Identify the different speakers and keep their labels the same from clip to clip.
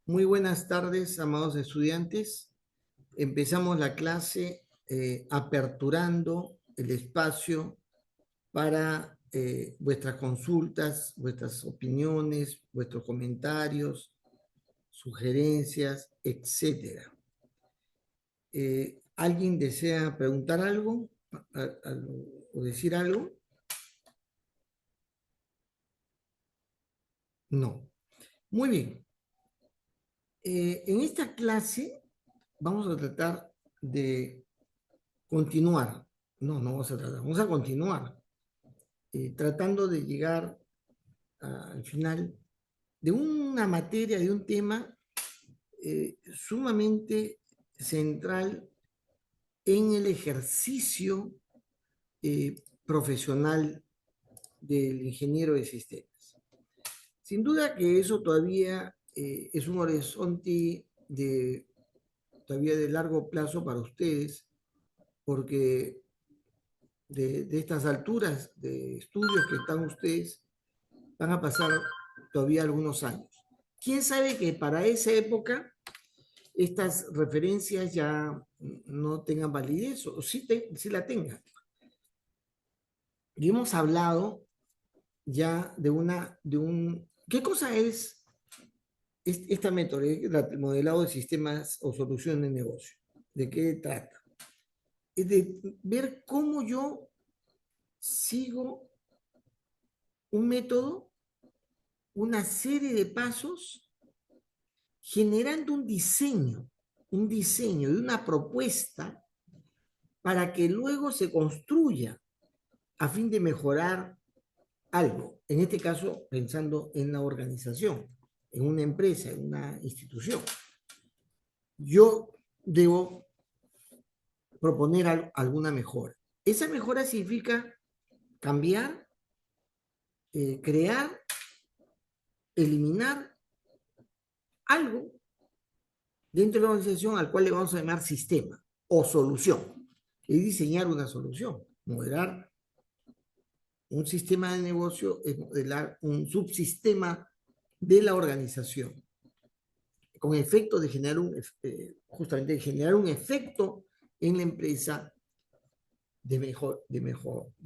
Speaker 1: Muy buenas tardes, amados estudiantes. Empezamos la clase aperturando el espacio para vuestras consultas, vuestras opiniones, vuestros comentarios, sugerencias, etcétera. ¿Alguien desea preguntar algo o decir algo? No. Muy bien. En esta clase vamos a tratar de continuar. No, no vamos a tratar, vamos a continuar tratando de llegar al final de una materia, de un tema sumamente central en el ejercicio profesional del ingeniero de sistemas. Sin duda que eso todavía es un horizonte todavía de largo plazo para ustedes, porque de estas alturas de estudios que están ustedes, van a pasar todavía algunos años. ¿Quién sabe que para esa época estas referencias ya no tengan validez o sí la tengan? Y hemos hablado ya ¿qué cosa es esta metodología, el modelado de sistemas o solución de negocio? ¿De qué trata? Es de ver cómo yo sigo un método, una serie de pasos, generando un diseño de una propuesta para que luego se construya a fin de mejorar algo. En este caso, pensando en la organización, en una empresa, en una institución. Yo debo proponer alguna mejora. Esa mejora significa cambiar, crear, eliminar algo dentro de la organización al cual le vamos a llamar sistema o solución. Es diseñar una solución, modelar un sistema de negocio, es modelar un subsistema de la organización, con efecto de generar justamente de generar un efecto en la empresa de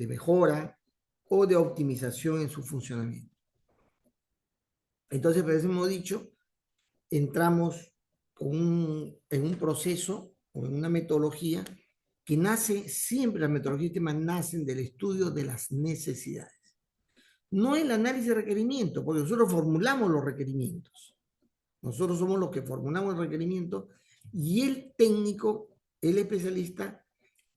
Speaker 1: mejora o de optimización en su funcionamiento. Entonces, por eso hemos dicho, entramos en un proceso o en una metodología que nace, siempre las metodologías de sistemas nacen del estudio de las necesidades. No el análisis de requerimientos, porque nosotros formulamos los requerimientos. Nosotros somos los que formulamos el requerimiento y el técnico, el especialista,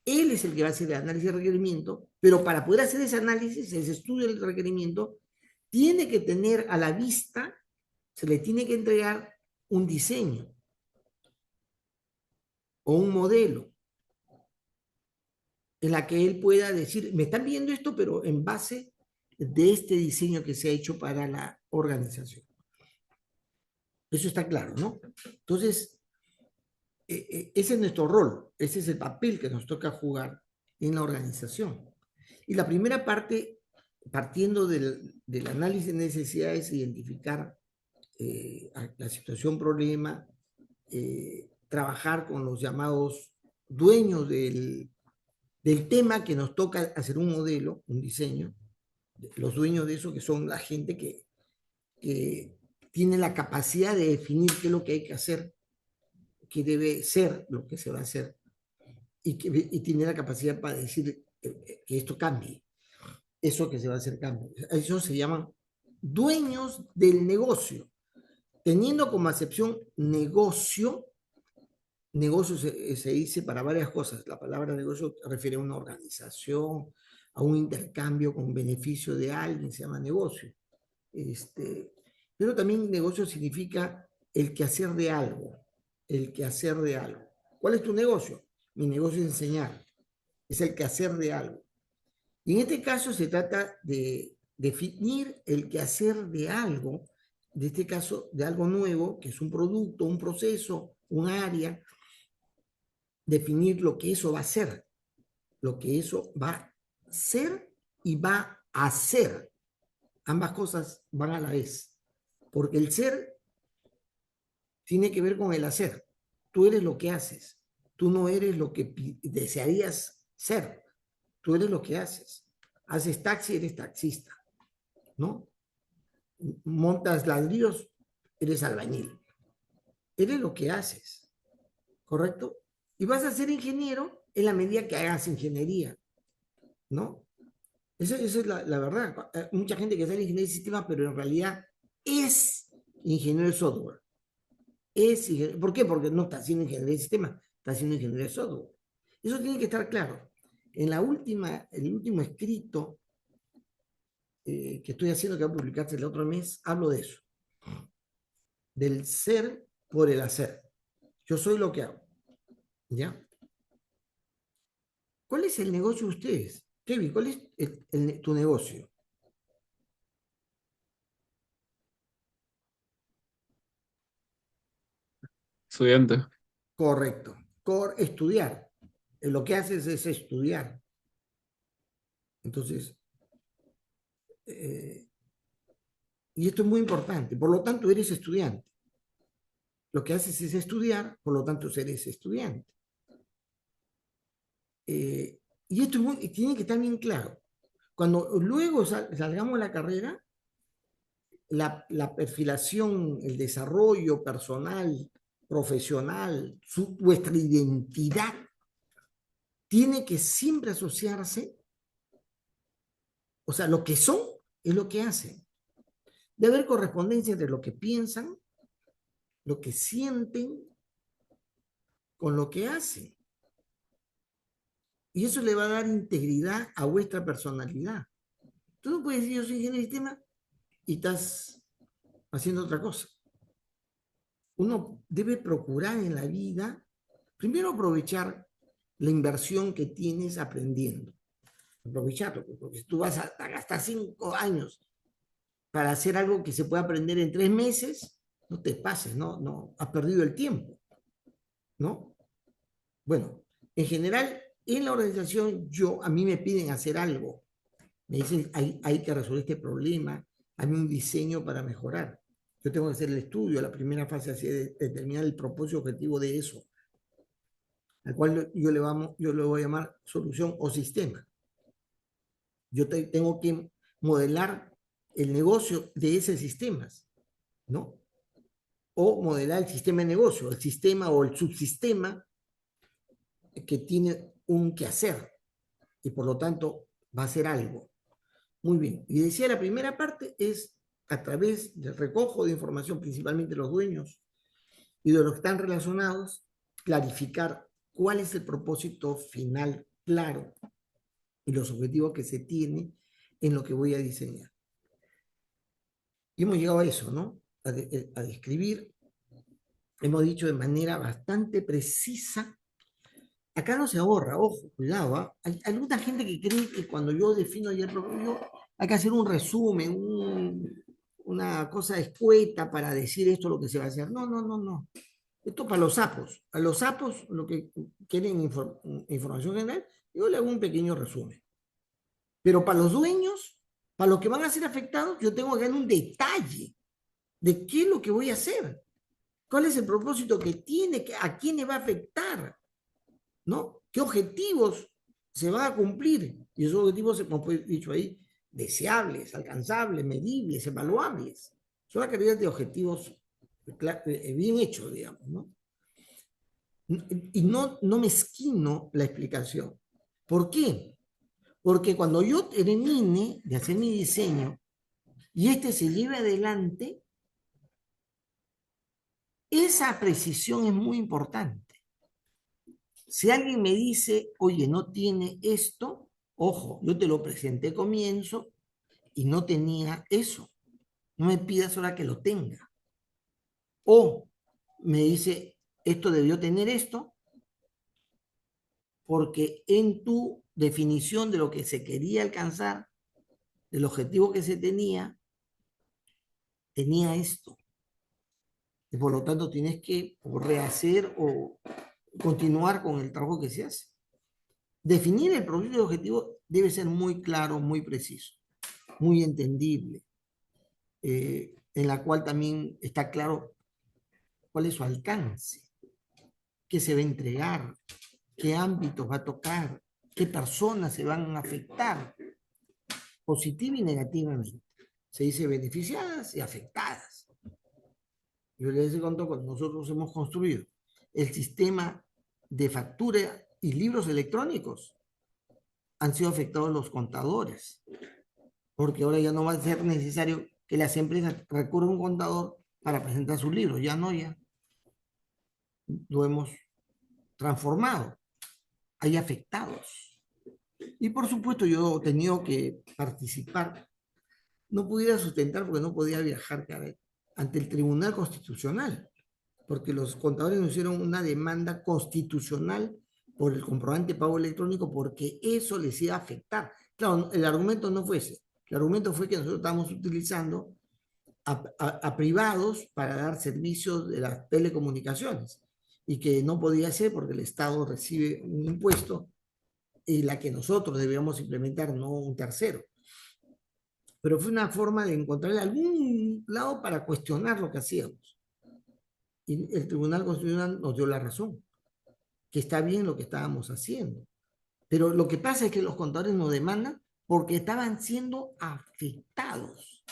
Speaker 1: él es el que va a hacer el análisis de requerimiento, pero para poder hacer ese análisis, ese estudio del requerimiento, tiene que tener a la vista, se le tiene que entregar un diseño o un modelo en la que él pueda decir, me están viendo esto, pero en base de este diseño que se ha hecho para la organización. Eso está claro, ¿no? Entonces, ese es nuestro rol, ese es el papel que nos toca jugar en la organización. Y la primera parte, partiendo del análisis de necesidades, identificar la situación problema, trabajar con los llamados dueños del tema que nos toca hacer un modelo, un diseño, los dueños de eso que son la gente que tiene la capacidad de definir qué es lo que hay que hacer, qué debe ser lo que se va a hacer y tiene la capacidad para decir que esto cambie, eso que se va a hacer cambie. Eso se llaman dueños del negocio, teniendo como acepción negocio. Negocio se dice para varias cosas. La palabra negocio refiere a una organización, a un intercambio con beneficio de alguien, se llama negocio. Pero también negocio significa el quehacer de algo, el quehacer de algo. ¿Cuál es tu negocio? Mi negocio es enseñar, es el quehacer de algo. Y en este caso se trata de definir el quehacer de algo, de este caso de algo nuevo, que es un producto, un proceso, un área, definir lo que eso va a ser, lo que eso va a ser y va a hacer. Ambas cosas van a la vez, porque el ser tiene que ver con el hacer. Tú eres lo que haces. Tú no eres lo que desearías ser. Tú eres lo que haces. Haces taxi, eres taxista, ¿no? Montas ladrillos, eres albañil. Eres lo que haces, ¿correcto? Y vas a ser ingeniero en la medida que hagas ingeniería, ¿no? Esa es la verdad. Mucha gente que sale ingeniero de sistemas, pero en realidad es ingeniero de software. ¿Por qué? Porque no está haciendo ingeniería de sistemas, está haciendo ingeniería de software. Eso tiene que estar claro. El último escrito que estoy haciendo, que va a publicarse el otro mes, hablo de eso. Del ser por el hacer. Yo soy lo que hago. ¿Ya? ¿Cuál es el negocio de ustedes? Kevin, ¿cuál es tu negocio?
Speaker 2: Estudiante.
Speaker 1: Correcto. Estudiar. Lo que haces es estudiar. Entonces, eh, y esto es muy importante. Por lo tanto, eres estudiante. Lo que haces es estudiar, por lo tanto, eres estudiante. Y esto tiene que estar bien claro. Cuando luego salgamos de la carrera, la perfilación, el desarrollo personal, profesional, vuestra identidad, tiene que siempre asociarse, o sea, lo que son es lo que hacen. Debe haber correspondencia entre lo que piensan, lo que sienten, con lo que hacen. Y eso le va a dar integridad a vuestra personalidad. Tú no puedes decir, yo soy ingeniero de sistemas y estás haciendo otra cosa. Uno debe procurar en la vida, primero aprovechar la inversión que tienes aprendiendo. Aprovecharlo, porque si tú vas a gastar 5 años para hacer algo que se puede aprender en 3 meses, no te pases, no, has perdido el tiempo, ¿no? Bueno, en general, en la organización, a mí me piden hacer algo, me dicen, hay que resolver este problema, hay un diseño para mejorar. Yo tengo que hacer el estudio, la primera fase así de determinar el propósito objetivo de eso, al cual yo le voy a llamar solución o sistema. Yo tengo que modelar el negocio de ese sistema, ¿no? O modelar el sistema de negocio, el sistema o el subsistema que tiene un quehacer y por lo tanto va a hacer algo. Muy bien. Y decía, la primera parte es a través del recojo de información, principalmente los dueños y de los que están relacionados, clarificar cuál es el propósito final claro y los objetivos que se tiene en lo que voy a diseñar. Y hemos llegado a eso, ¿no? A describir, hemos dicho de manera bastante precisa. Acá no se ahorra, ojo, cuidado, ¿ah? Hay alguna gente que cree que cuando yo defino ya el propósito, hay que hacer un resumen, una cosa escueta para decir esto lo que se va a hacer. No, no, no, no. Esto para los sapos. A los sapos, lo que quieren información general, yo le hago un pequeño resumen. Pero para los dueños, para los que van a ser afectados, yo tengo que dar un detalle de qué es lo que voy a hacer. ¿Cuál es el propósito que tiene? ¿A quién le va a afectar? ¿No? ¿Qué objetivos se van a cumplir? Y esos objetivos, como he dicho ahí, deseables, alcanzables, medibles, evaluables. Son la calidad de objetivos bien hechos, digamos, ¿no? Y no mezquino la explicación. ¿Por qué? Porque cuando yo termine de hacer mi diseño y este se lleve adelante, esa precisión es muy importante. Si alguien me dice, oye, no tiene esto, ojo, yo te lo presenté comienzo y no tenía eso. No me pidas ahora que lo tenga. O me dice, esto debió tener esto, porque en tu definición de lo que se quería alcanzar, del objetivo que se tenía esto. Y por lo tanto tienes que rehacer o continuar con el trabajo que se hace. Definir el propósito de objetivo debe ser muy claro, muy preciso, muy entendible, en la cual también está claro cuál es su alcance, qué se va a entregar, qué ámbitos va a tocar, qué personas se van a afectar, positiva y negativamente. Se dice beneficiadas y afectadas. Yo les conto cuando nosotros hemos construido el sistema de factura y libros electrónicos, han sido afectados los contadores, porque ahora ya no va a ser necesario que las empresas recurran a un contador para presentar sus libros, ya no, ya lo hemos transformado, hay afectados. Y por supuesto yo he tenido que participar, no pudiera sustentar porque no podía viajar ante el Tribunal Constitucional, porque los contadores nos hicieron una demanda constitucional por el comprobante de pago electrónico porque eso les iba a afectar. Claro, el argumento no fue ese, el argumento fue que nosotros estamos utilizando a privados para dar servicios de las telecomunicaciones y que no podía ser porque el Estado recibe un impuesto y la que nosotros debíamos implementar, no un tercero. Pero fue una forma de encontrar algún lado para cuestionar lo que hacíamos. Y el Tribunal Constitucional nos dio la razón, que está bien lo que estábamos haciendo. Pero lo que pasa es que los contadores nos demandan porque estaban siendo afectados.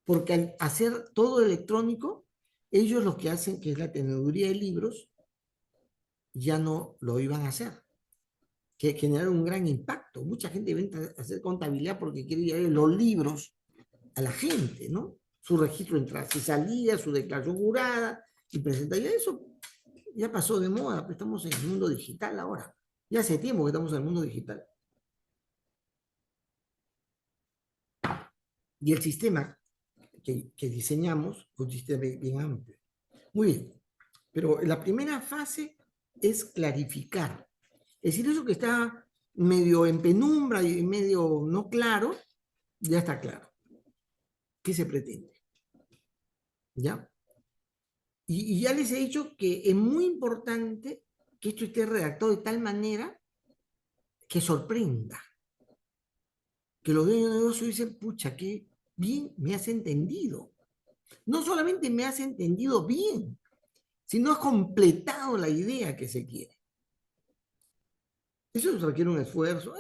Speaker 1: Porque al hacer todo electrónico, ellos lo que hacen, que es la teneduría de libros, ya no lo iban a hacer, que generaron un gran impacto. Mucha gente viene a hacer contabilidad porque quiere llevar los libros a la gente, ¿no? Su registro de entrada y salida, su declaración jurada, y presentar. Ya eso ya pasó de moda, pues estamos en el mundo digital ahora. Ya hace tiempo que estamos en el mundo digital. Y el sistema que diseñamos fue un sistema bien amplio. Muy bien, pero la primera fase es clarificar. Es decir, eso que está medio en penumbra y medio no claro, ya está claro. ¿Qué se pretende? ¿Ya? Y ya les he dicho que es muy importante que esto esté redactado de tal manera que sorprenda, que los dueños de negocio dicen, pucha, qué bien me has entendido. No solamente me has entendido bien, sino has completado la idea que se quiere. Eso requiere un esfuerzo.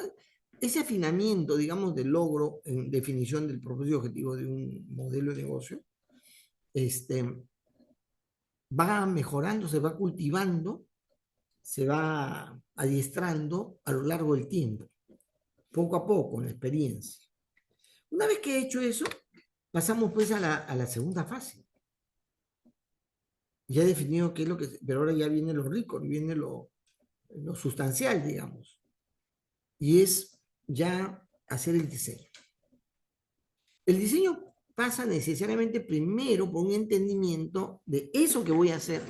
Speaker 1: Ese afinamiento, digamos, del logro en definición del propósito objetivo de un modelo de negocio, va mejorando, se va cultivando, se va adiestrando a lo largo del tiempo, poco a poco, en la experiencia. Una vez que he hecho eso, pasamos pues a la segunda fase. Ya he definido qué es lo que, pero ahora ya viene lo rico, viene lo sustancial, digamos. Y es ya hacer el diseño. El diseño pasa necesariamente primero por un entendimiento de eso que voy a hacer,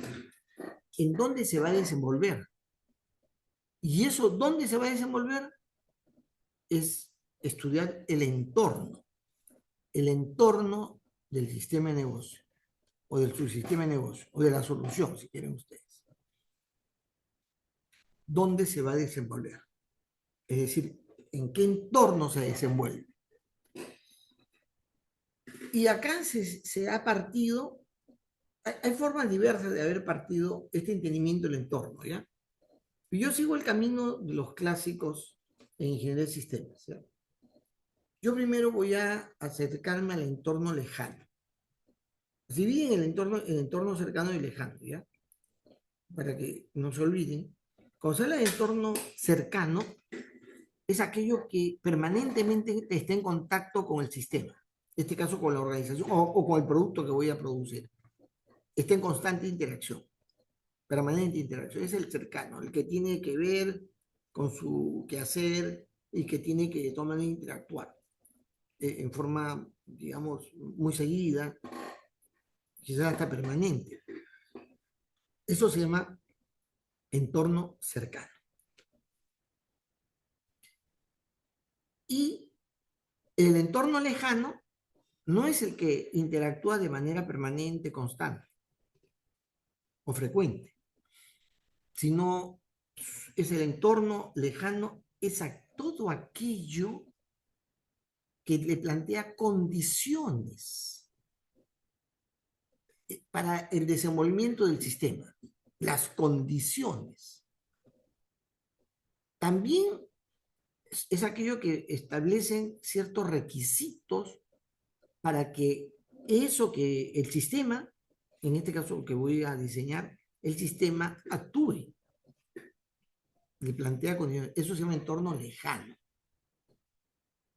Speaker 1: en dónde se va a desenvolver. Y eso, dónde se va a desenvolver, es estudiar el entorno del sistema de negocio, o del subsistema de negocio, o de la solución, si quieren ustedes. ¿Dónde se va a desenvolver? Es decir, en qué entorno se desenvuelve. Y acá se ha partido, hay formas diversas de haber partido este entendimiento del entorno, ¿ya? Yo sigo el camino de los clásicos en ingeniería de sistemas, ¿ya? Yo primero voy a acercarme al entorno lejano. Si bien el entorno cercano y lejano, ¿ya? Para que no se olviden, cuando se habla de entorno cercano, es aquello que permanentemente está en contacto con el sistema, en este caso con la organización o con el producto que voy a producir. Está en constante interacción, permanente interacción. Es el cercano, el que tiene que ver con su quehacer y que tiene que de todas maneras interactuar en forma, digamos, muy seguida, quizás hasta permanente. Eso se llama entorno cercano. Y el entorno lejano no es el que interactúa de manera permanente, constante o frecuente, sino es el entorno lejano, es a todo aquello que le plantea condiciones para el desenvolvimiento del sistema, las condiciones. También es aquello que establecen ciertos requisitos para que eso que el sistema, en este caso que voy a diseñar, el sistema actúe. Le plantea condiciones. Eso se llama entorno lejano.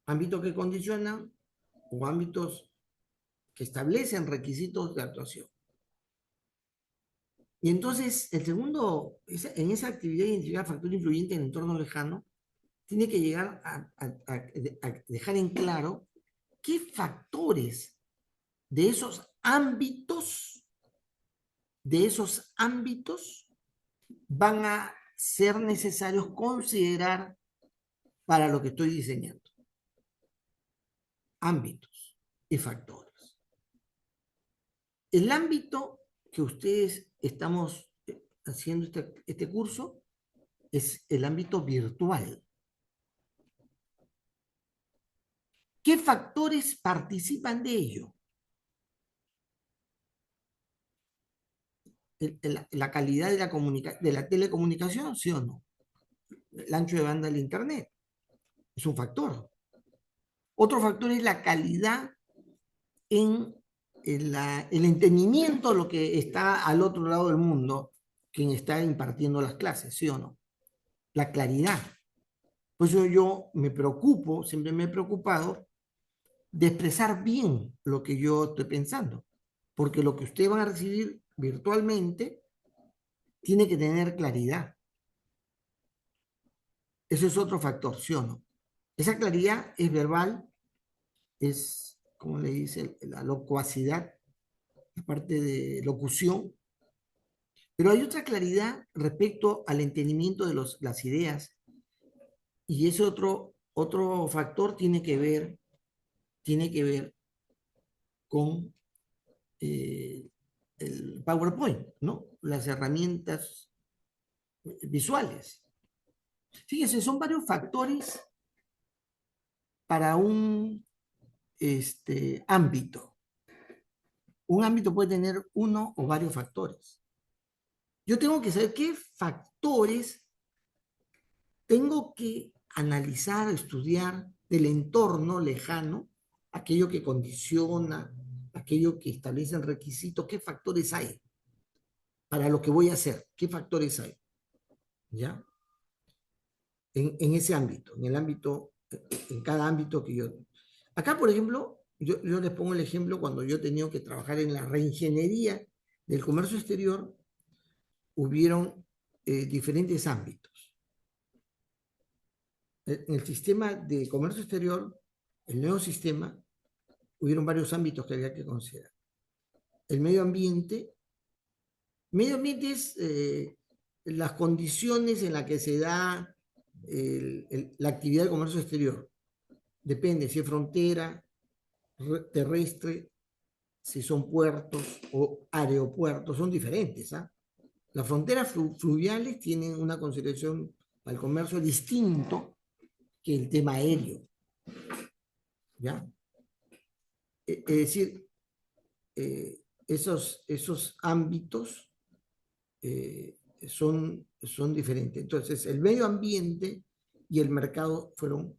Speaker 1: Ámbitos que condicionan o ámbitos que establecen requisitos de actuación. Y entonces, el segundo, en esa actividad de identificar factor influyente en el entorno lejano, tiene que llegar a dejar en claro qué factores de esos ámbitos van a ser necesarios considerar para lo que estoy diseñando. Ámbitos y factores. El ámbito que ustedes estamos haciendo este curso es el ámbito virtual. ¿Qué factores participan de ello? La calidad de la telecomunicación, ¿sí o no? El ancho de banda del Internet es un factor. Otro factor es la calidad en el entendimiento de lo que está al otro lado del mundo, quien está impartiendo las clases, ¿sí o no? La claridad. Por eso yo me preocupo, siempre me he preocupado de expresar bien lo que yo estoy pensando, porque lo que ustedes van a recibir virtualmente tiene que tener claridad. Eso es otro factor, ¿sí o no? Esa claridad es verbal, es, como le dice, la locuacidad, la parte de locución, pero hay otra claridad respecto al entendimiento de las ideas, y ese otro factor tiene que ver con el PowerPoint, ¿no? Las herramientas visuales. Fíjense, son varios factores para un ámbito. Un ámbito puede tener uno o varios factores. Yo tengo que saber qué factores tengo que analizar, estudiar del entorno lejano, aquello que condiciona, aquello que establece el requisito, qué factores hay para lo que voy a hacer, qué factores hay, ¿ya? En ese ámbito, en cada ámbito que yo... Acá, por ejemplo, yo les pongo el ejemplo cuando yo he tenido que trabajar en la reingeniería del comercio exterior, hubieron diferentes ámbitos. En el sistema de comercio exterior, el nuevo sistema, hubieron varios ámbitos que había que considerar. El medio ambiente es las condiciones en las que se da la actividad de comercio exterior. Depende si es frontera, terrestre, si son puertos o aeropuertos, son diferentes. ¿Ah? Las fronteras fluviales tienen una consideración al comercio distinto que el tema aéreo. ¿Ya? Es decir, esos ámbitos son diferentes. Entonces, el medio ambiente y el mercado fueron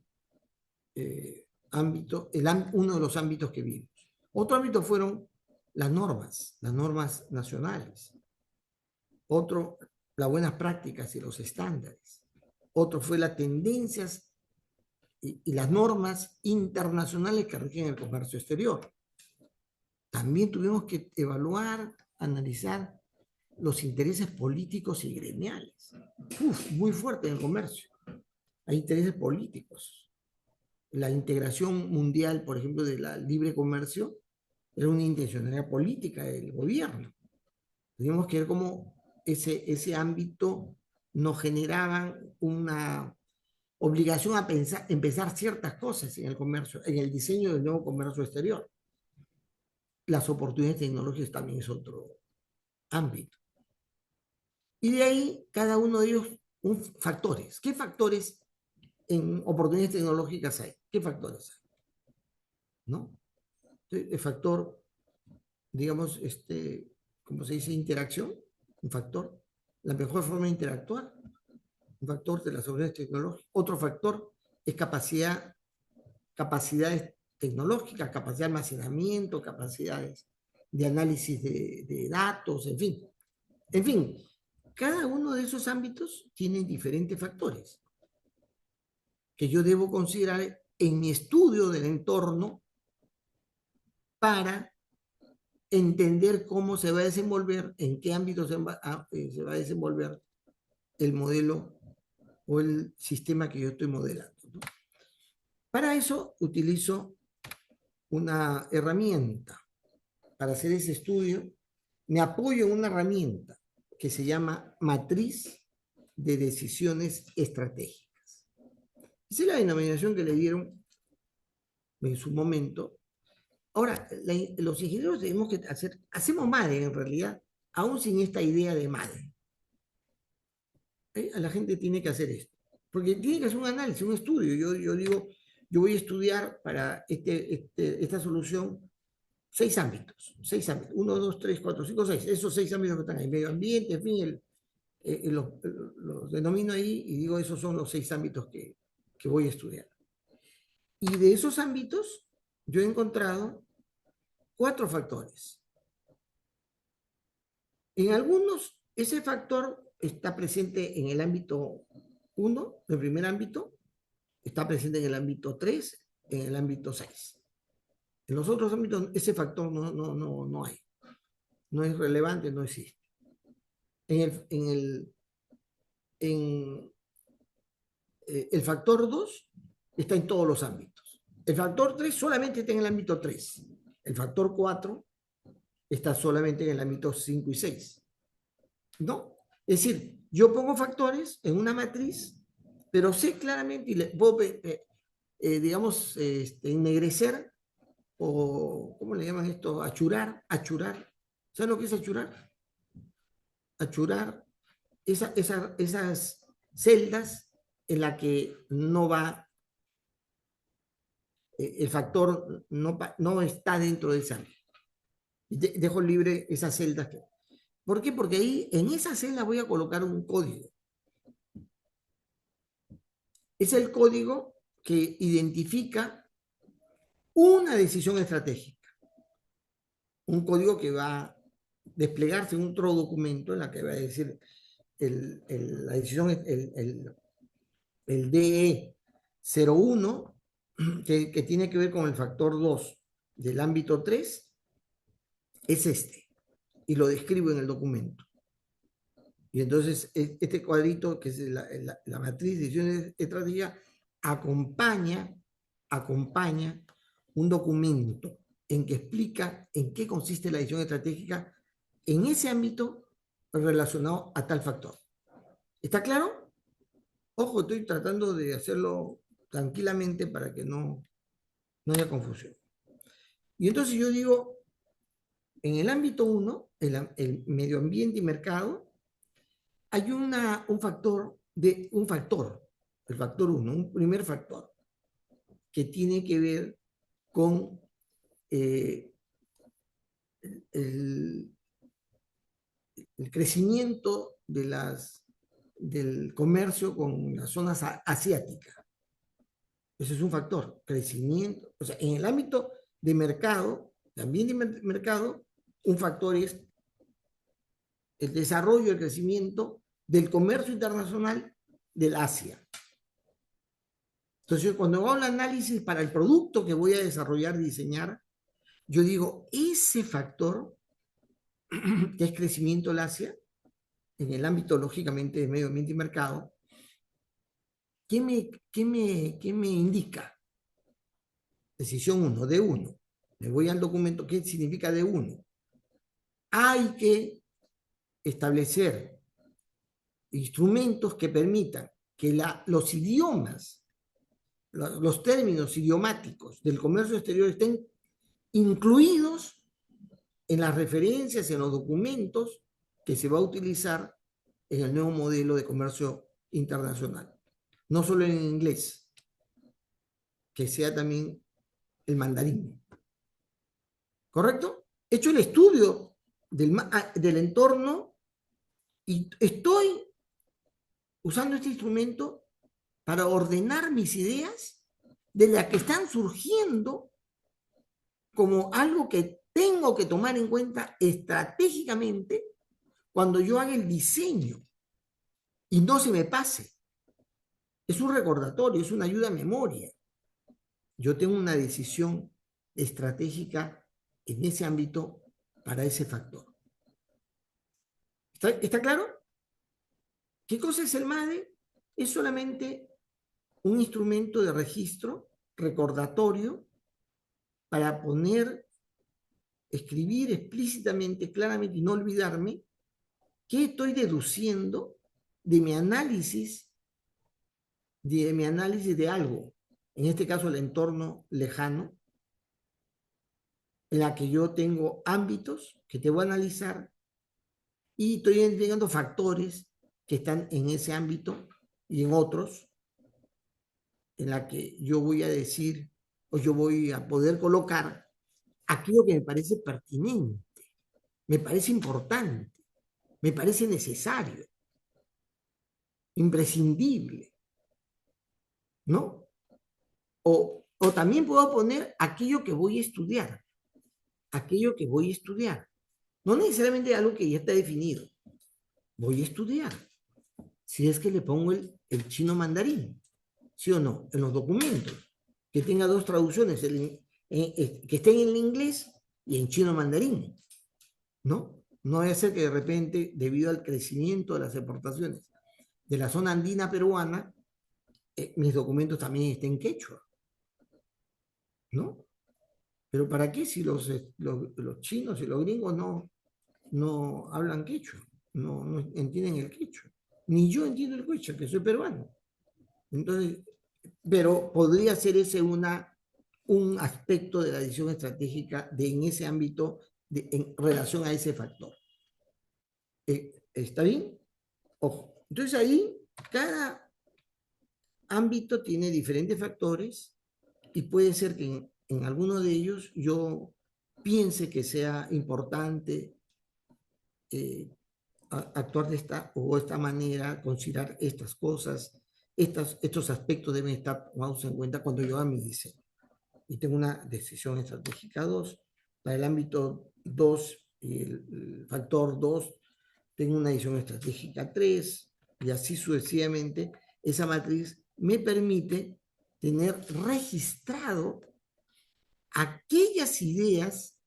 Speaker 1: uno de los ámbitos que vimos. Otro ámbito fueron las normas nacionales. Otro, las buenas prácticas y los estándares. Otro fue las tendencias y las normas internacionales que rigen el comercio exterior. También tuvimos que evaluar, analizar los intereses políticos y gremiales. Muy fuerte en el comercio. Hay intereses políticos. La integración mundial, por ejemplo, de la libre comercio, era una intencionalidad política del gobierno. Teníamos que ver cómo ese ámbito nos generaba una obligación a empezar ciertas cosas en el comercio, en el diseño del nuevo comercio exterior. Las oportunidades tecnológicas también es otro ámbito. Y de ahí, cada uno de ellos, factores. ¿Qué factores en oportunidades tecnológicas hay? ¿Qué factores hay? ¿No? El factor, digamos, como se dice, interacción, un factor, la mejor forma de interactuar, un factor de las soluciones tecnológicas. Otro factor es capacidades tecnológicas, capacidad de almacenamiento, capacidades de análisis de datos, en fin. En fin, cada uno de esos ámbitos tiene diferentes factores que yo debo considerar en mi estudio del entorno para entender cómo se va a desenvolver, en qué ámbito se va a desenvolver el modelo o el sistema que yo estoy modelando, ¿no? Para eso utilizo una herramienta. Para hacer ese estudio, me apoyo en una herramienta que se llama matriz de decisiones estratégicas. Esa es la denominación que le dieron en su momento. Ahora, los ingenieros tenemos que hacemos MADE en realidad, aún sin esta idea de MADE. A la gente tiene que hacer esto, porque tiene que hacer un análisis, un estudio. Yo digo, yo voy a estudiar para esta solución 6 ámbitos, 6 ámbitos, 1, 2, 3, 4, 5, 6, esos 6 ámbitos que están ahí, medio ambiente, en fin, los denomino ahí y digo, esos son los 6 ámbitos que voy a estudiar. Y de esos ámbitos, yo he encontrado 4 factores. En algunos, ese factor está presente en el ámbito 1, el primer ámbito, está presente en el ámbito 3, en el ámbito 6. En los otros ámbitos, ese factor no hay. No es relevante, no existe. El factor 2 está en todos los ámbitos. El factor 3 solamente está en el ámbito 3. El factor 4 está solamente en el ámbito 5 y 6. ¿No? Es decir, yo pongo factores en una matriz, pero sé claramente y le puedo, digamos, ennegrecer o, ¿cómo le llaman esto? Achurar. ¿Sabes lo que es achurar? Achurar esas celdas en las que no va, el factor no está dentro de esa ámbito. Dejo libre esas celdas. ¿Por qué? Porque ahí, en esa celda voy a colocar un código. Es el código que identifica una decisión estratégica. Un código que va a desplegarse en otro documento en la que va a decir la decisión, el DE01, que tiene que ver con el factor 2 del ámbito 3, es este. Y lo describo en el documento. Y entonces este cuadrito, que es la matriz de decisiones estratégicas, acompaña un documento en que explica en qué consiste la decisión estratégica en ese ámbito relacionado a tal factor. ¿Está claro? Ojo, estoy tratando de hacerlo tranquilamente para que no haya confusión. Y entonces yo digo, en el ámbito 1, el medio ambiente y mercado, hay un factor, el factor 1, un primer factor, que tiene que ver con el crecimiento del comercio con las zonas asiáticas. Ese es un factor, crecimiento. O sea, en el ámbito de mercado, también de mercado, un factor es el desarrollo, el crecimiento del comercio internacional del Asia. Entonces, cuando hago el análisis para el producto que voy a desarrollar y diseñar, yo digo, ese factor, que es crecimiento del Asia, en el ámbito, lógicamente, de medio ambiente y mercado, ¿qué me indica? Decisión 1, D1. Me voy al documento, ¿qué significa D1? Hay que establecer instrumentos que permitan que los idiomas, los términos idiomáticos del comercio exterior estén incluidos en las referencias, en los documentos que se va a utilizar en el nuevo modelo de comercio internacional. No solo en inglés, que sea también el mandarín. ¿Correcto? He hecho el estudio del entorno, y estoy usando este instrumento para ordenar mis ideas de las que están surgiendo como algo que tengo que tomar en cuenta estratégicamente cuando yo haga el diseño y no se me pase. Es un recordatorio, es una ayuda a memoria. Yo tengo una decisión estratégica en ese ámbito para ese factor. ¿Está claro? ¿Qué cosa es el MADE? Es solamente un instrumento de registro, recordatorio, para poner, escribir explícitamente, claramente y no olvidarme qué estoy deduciendo de mi análisis, de algo, en este caso el entorno lejano, en la que yo tengo ámbitos que te voy a analizar y estoy identificando factores que están en ese ámbito y en otros, en la que yo voy a decir o yo voy a poder colocar aquello que me parece pertinente, me parece importante, me parece necesario, imprescindible, ¿no? O también puedo poner aquello que voy a estudiar, aquello que voy a estudiar. No necesariamente algo que ya está definido. Voy a estudiar. Si es que le pongo el chino mandarín, ¿sí o no? En los documentos, que tenga dos traducciones, que estén en inglés y en chino mandarín, ¿no? No vaya a ser que de repente, debido al crecimiento de las exportaciones de la zona andina peruana, mis documentos también estén en quechua, ¿no? Pero ¿para qué si los chinos y los gringos no hablan quechua, no entienden el quechua? Ni yo entiendo el quechua, que soy peruano. Entonces, pero podría ser ese un aspecto de la decisión estratégica en ese ámbito en relación a ese factor. ¿Está bien? Ojo. Entonces ahí cada ámbito tiene diferentes factores y puede ser que en alguno de ellos yo piense que sea importante actuar de esta manera, considerar estas cosas, estos aspectos deben estar tomados en cuenta cuando yo haga mi diseño. Y tengo una decisión estratégica 2. Para el ámbito 2, el factor 2, tengo una decisión estratégica 3, y así sucesivamente. Esa matriz me permite tener registrado aquellas ideas,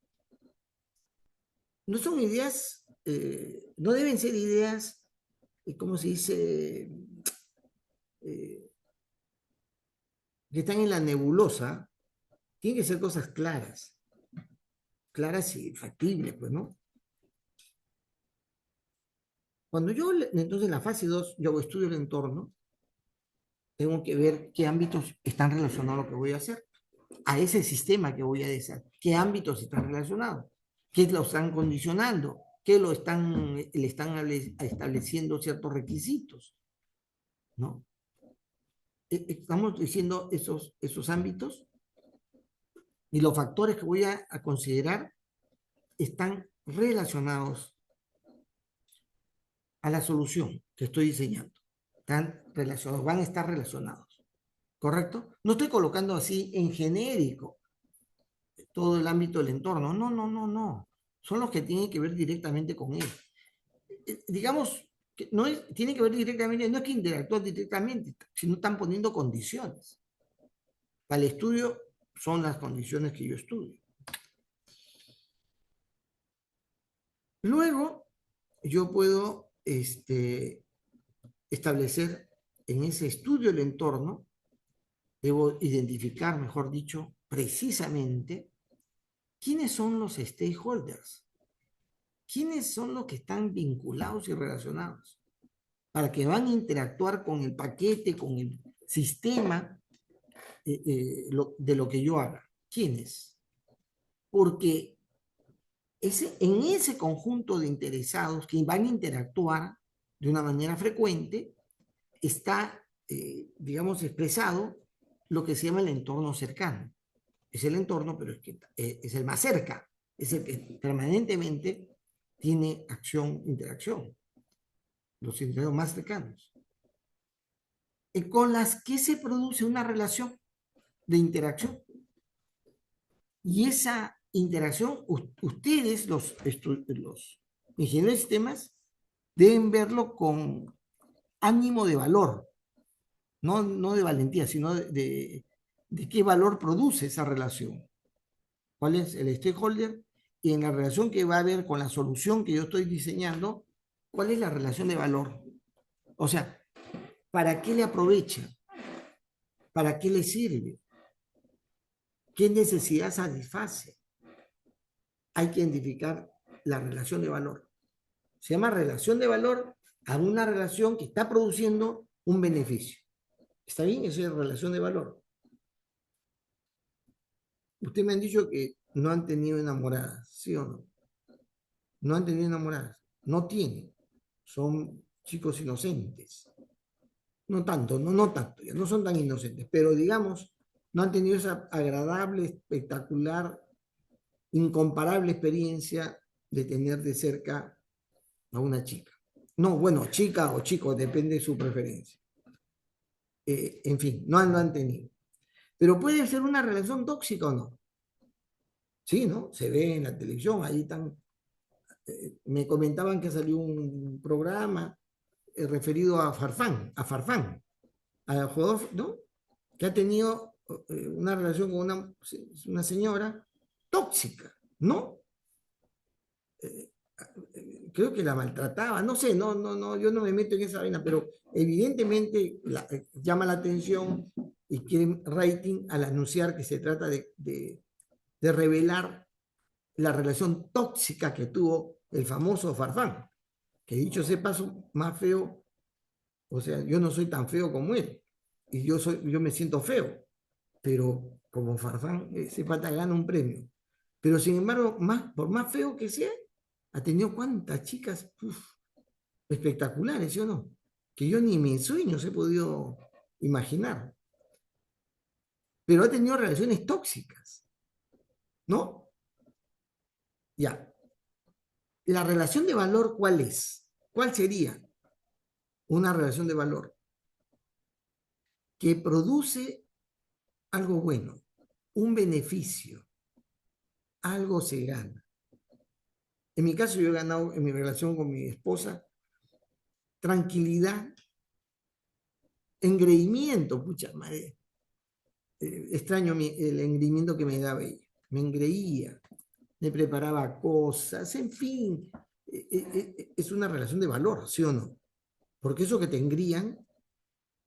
Speaker 1: no son ideas, no deben ser ideas, ¿cómo se dice? Eh, que están en la nebulosa, tienen que ser cosas claras y factibles, pues, ¿no? Cuando yo, entonces en la fase 2 yo estudio el entorno, tengo que ver qué ámbitos están relacionados a lo que voy a hacer, a ese sistema que voy a desarrollar, qué ámbitos están relacionados, qué lo están condicionando, qué le están estableciendo ciertos requisitos, ¿no? Estamos diciendo esos ámbitos y los factores que voy a considerar están relacionados a la solución que estoy diseñando. Están relacionados, van a estar relacionados. ¿Correcto? No estoy colocando así en genérico todo el ámbito del entorno. No, no, no, no. Son los que tienen que ver directamente con él. Digamos, que no tiene que ver directamente, no es que interactúan directamente, sino están poniendo condiciones. Para el estudio son las condiciones que yo estudio. Luego, yo puedo establecer en ese estudio del entorno, debo identificar, mejor dicho, precisamente quiénes son los stakeholders, quiénes son los que están vinculados y relacionados, para que van a interactuar con el paquete, con el sistema de lo que yo haga. ¿Quiénes? Porque en ese conjunto de interesados que van a interactuar de una manera frecuente, está, digamos, expresado lo que se llama el entorno cercano. Es el entorno, pero es el más cerca, es el que permanentemente tiene acción, interacción, los individuos más cercanos, con las que se produce una relación de interacción. Y esa interacción, ustedes, los ingenieros de sistemas, deben verlo con ánimo de valor, no de valentía, sino de qué valor produce esa relación. ¿Cuál es el stakeholder? Y en la relación que va a haber con la solución que yo estoy diseñando, ¿cuál es la relación de valor? O sea, ¿para qué le aprovecha? ¿Para qué le sirve? ¿Qué necesidad satisface? Hay que identificar la relación de valor. Se llama relación de valor a una relación que está produciendo un beneficio. ¿Está bien? Esa es relación de valor. Ustedes me han dicho que no han tenido enamoradas, ¿sí o no? No han tenido enamoradas. No tienen. Son chicos inocentes. No tanto, no tanto, ya no son tan inocentes, pero digamos, no han tenido esa agradable, espectacular, incomparable experiencia de tener de cerca a una chica. No, bueno, chica o chico, depende de su preferencia. En fin, no lo han tenido. Pero puede ser una relación tóxica o no. Sí, ¿no? Se ve en la televisión, ahí están. Me comentaban que salió un programa referido a Farfán, al jugador, ¿no? Que ha tenido una relación con una señora tóxica, ¿no? Eh, Creo que la maltrataba, no sé, no, yo no me meto en esa vaina, pero evidentemente llama la atención y quieren rating al anunciar que se trata de revelar la relación tóxica que tuvo el famoso Farfán, que dicho sea paso, más feo, o sea, yo no soy tan feo como él, y yo me siento feo, pero como Farfán, ese pata gana un premio. Pero sin embargo, por más feo que sea, ha tenido cuantas chicas espectaculares, ¿sí o no? Que yo ni en mis sueños he podido imaginar. Pero ha tenido relaciones tóxicas, ¿no? Ya. La relación de valor, ¿cuál es? ¿Cuál sería una relación de valor? Que produce algo bueno, un beneficio, algo se gana. En mi caso, yo he ganado en mi relación con mi esposa tranquilidad, engreimiento, pucha madre, extraño el engreimiento que me daba ella. Me engreía, me preparaba cosas, en fin, es una relación de valor, ¿sí o no? Porque eso que te engrían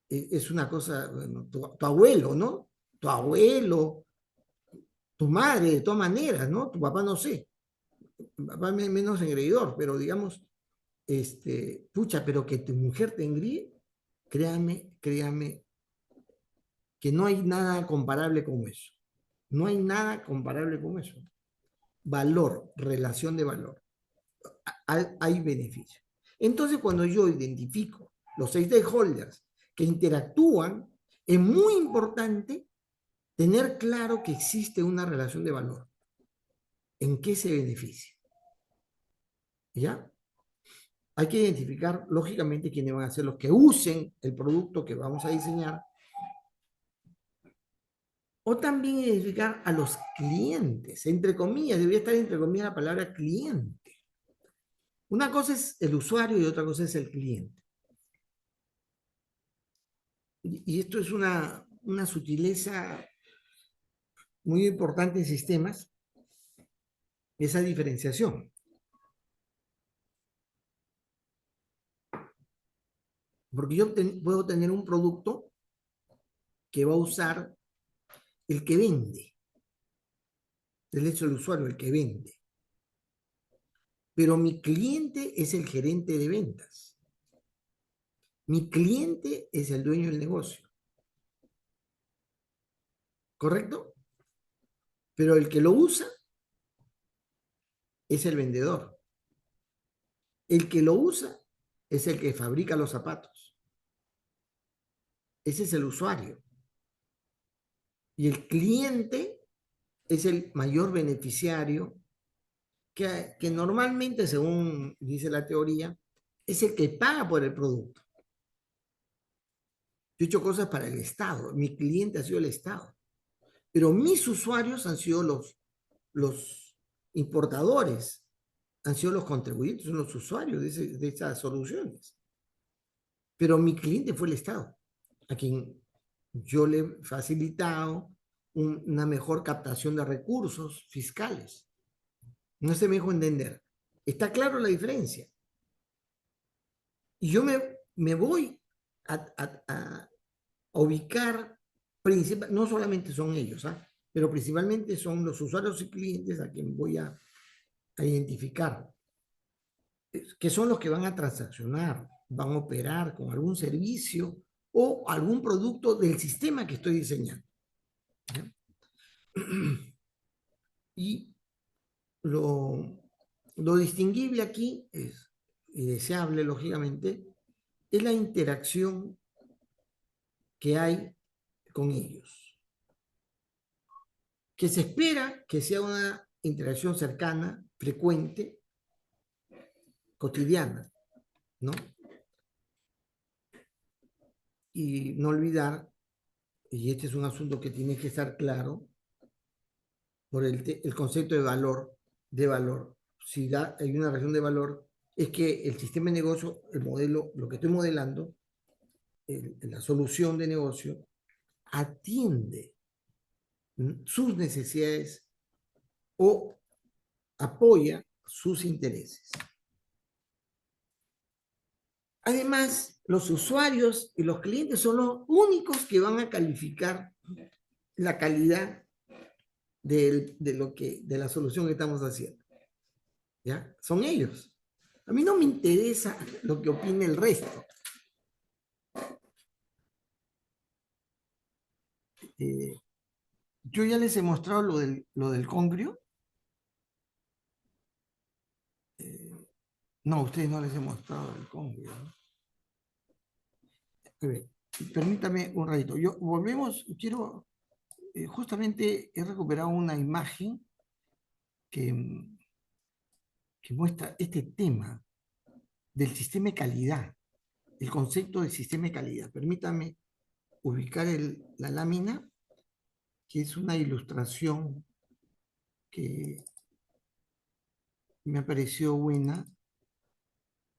Speaker 1: es una cosa, bueno, tu abuelo, ¿no? Tu abuelo, tu madre, de todas maneras, ¿no? Tu papá no sé, tu papá menos engreidor, pero digamos, pucha, pero que tu mujer te engríe, créame, que no hay nada comparable con eso. No hay nada comparable con eso. Valor, relación de valor. Hay beneficio. Entonces, cuando yo identifico los stakeholders que interactúan, es muy importante tener claro que existe una relación de valor. ¿En qué se beneficia? ¿Ya? Hay que identificar, lógicamente, quiénes van a ser los que usen el producto que vamos a diseñar, o también identificar a los clientes, entre comillas, debería estar entre comillas la palabra cliente. Una cosa es el usuario y otra cosa es el cliente. Y esto es una sutileza muy importante en sistemas, esa diferenciación. Porque yo puedo tener un producto que va a usar el que vende, del hecho del usuario, el que vende. Pero mi cliente es el gerente de ventas. Mi cliente es el dueño del negocio. ¿Correcto? Pero el que lo usa es el vendedor. El que lo usa es el que fabrica los zapatos. Ese es el usuario. Y el cliente es el mayor beneficiario que normalmente, según dice la teoría, es el que paga por el producto. Yo he hecho cosas para el Estado, mi cliente ha sido el Estado, pero mis usuarios han sido los importadores, han sido los contribuyentes, son los usuarios de esas soluciones. Pero mi cliente fue el Estado, a quien yo le he facilitado una mejor captación de recursos fiscales. No se me dejó entender. ¿Está claro la diferencia? Y yo me voy a ubicar, no solamente son ellos, ¿ah? Pero principalmente son los usuarios y clientes a quien voy a identificar, que son los que van a transaccionar, van a operar con algún servicio o algún producto del sistema que estoy diseñando. ¿Ya? Y lo distinguible aquí es, y deseable, lógicamente, es la interacción que hay con ellos, que se espera que sea una interacción cercana, frecuente, cotidiana, ¿no? Y no olvidar, y este es un asunto que tiene que estar claro, por el concepto de valor. Si hay una relación de valor, es que el sistema de negocio, el modelo, lo que estoy modelando, la solución de negocio, atiende sus necesidades o apoya sus intereses. Además, los usuarios y los clientes son los únicos que van a calificar la calidad de la solución que estamos haciendo. ¿Ya? Son ellos. A mí no me interesa lo que opine el resto. Eh, yo ya les he mostrado lo del congrio. No, a ustedes no les he mostrado el congrio, ¿no? A ver, permítame un ratito. Quiero, justamente he recuperado una imagen que, que muestra este tema del sistema de calidad, el concepto del sistema de calidad. Permítame ubicar la lámina, que es una ilustración que me pareció buena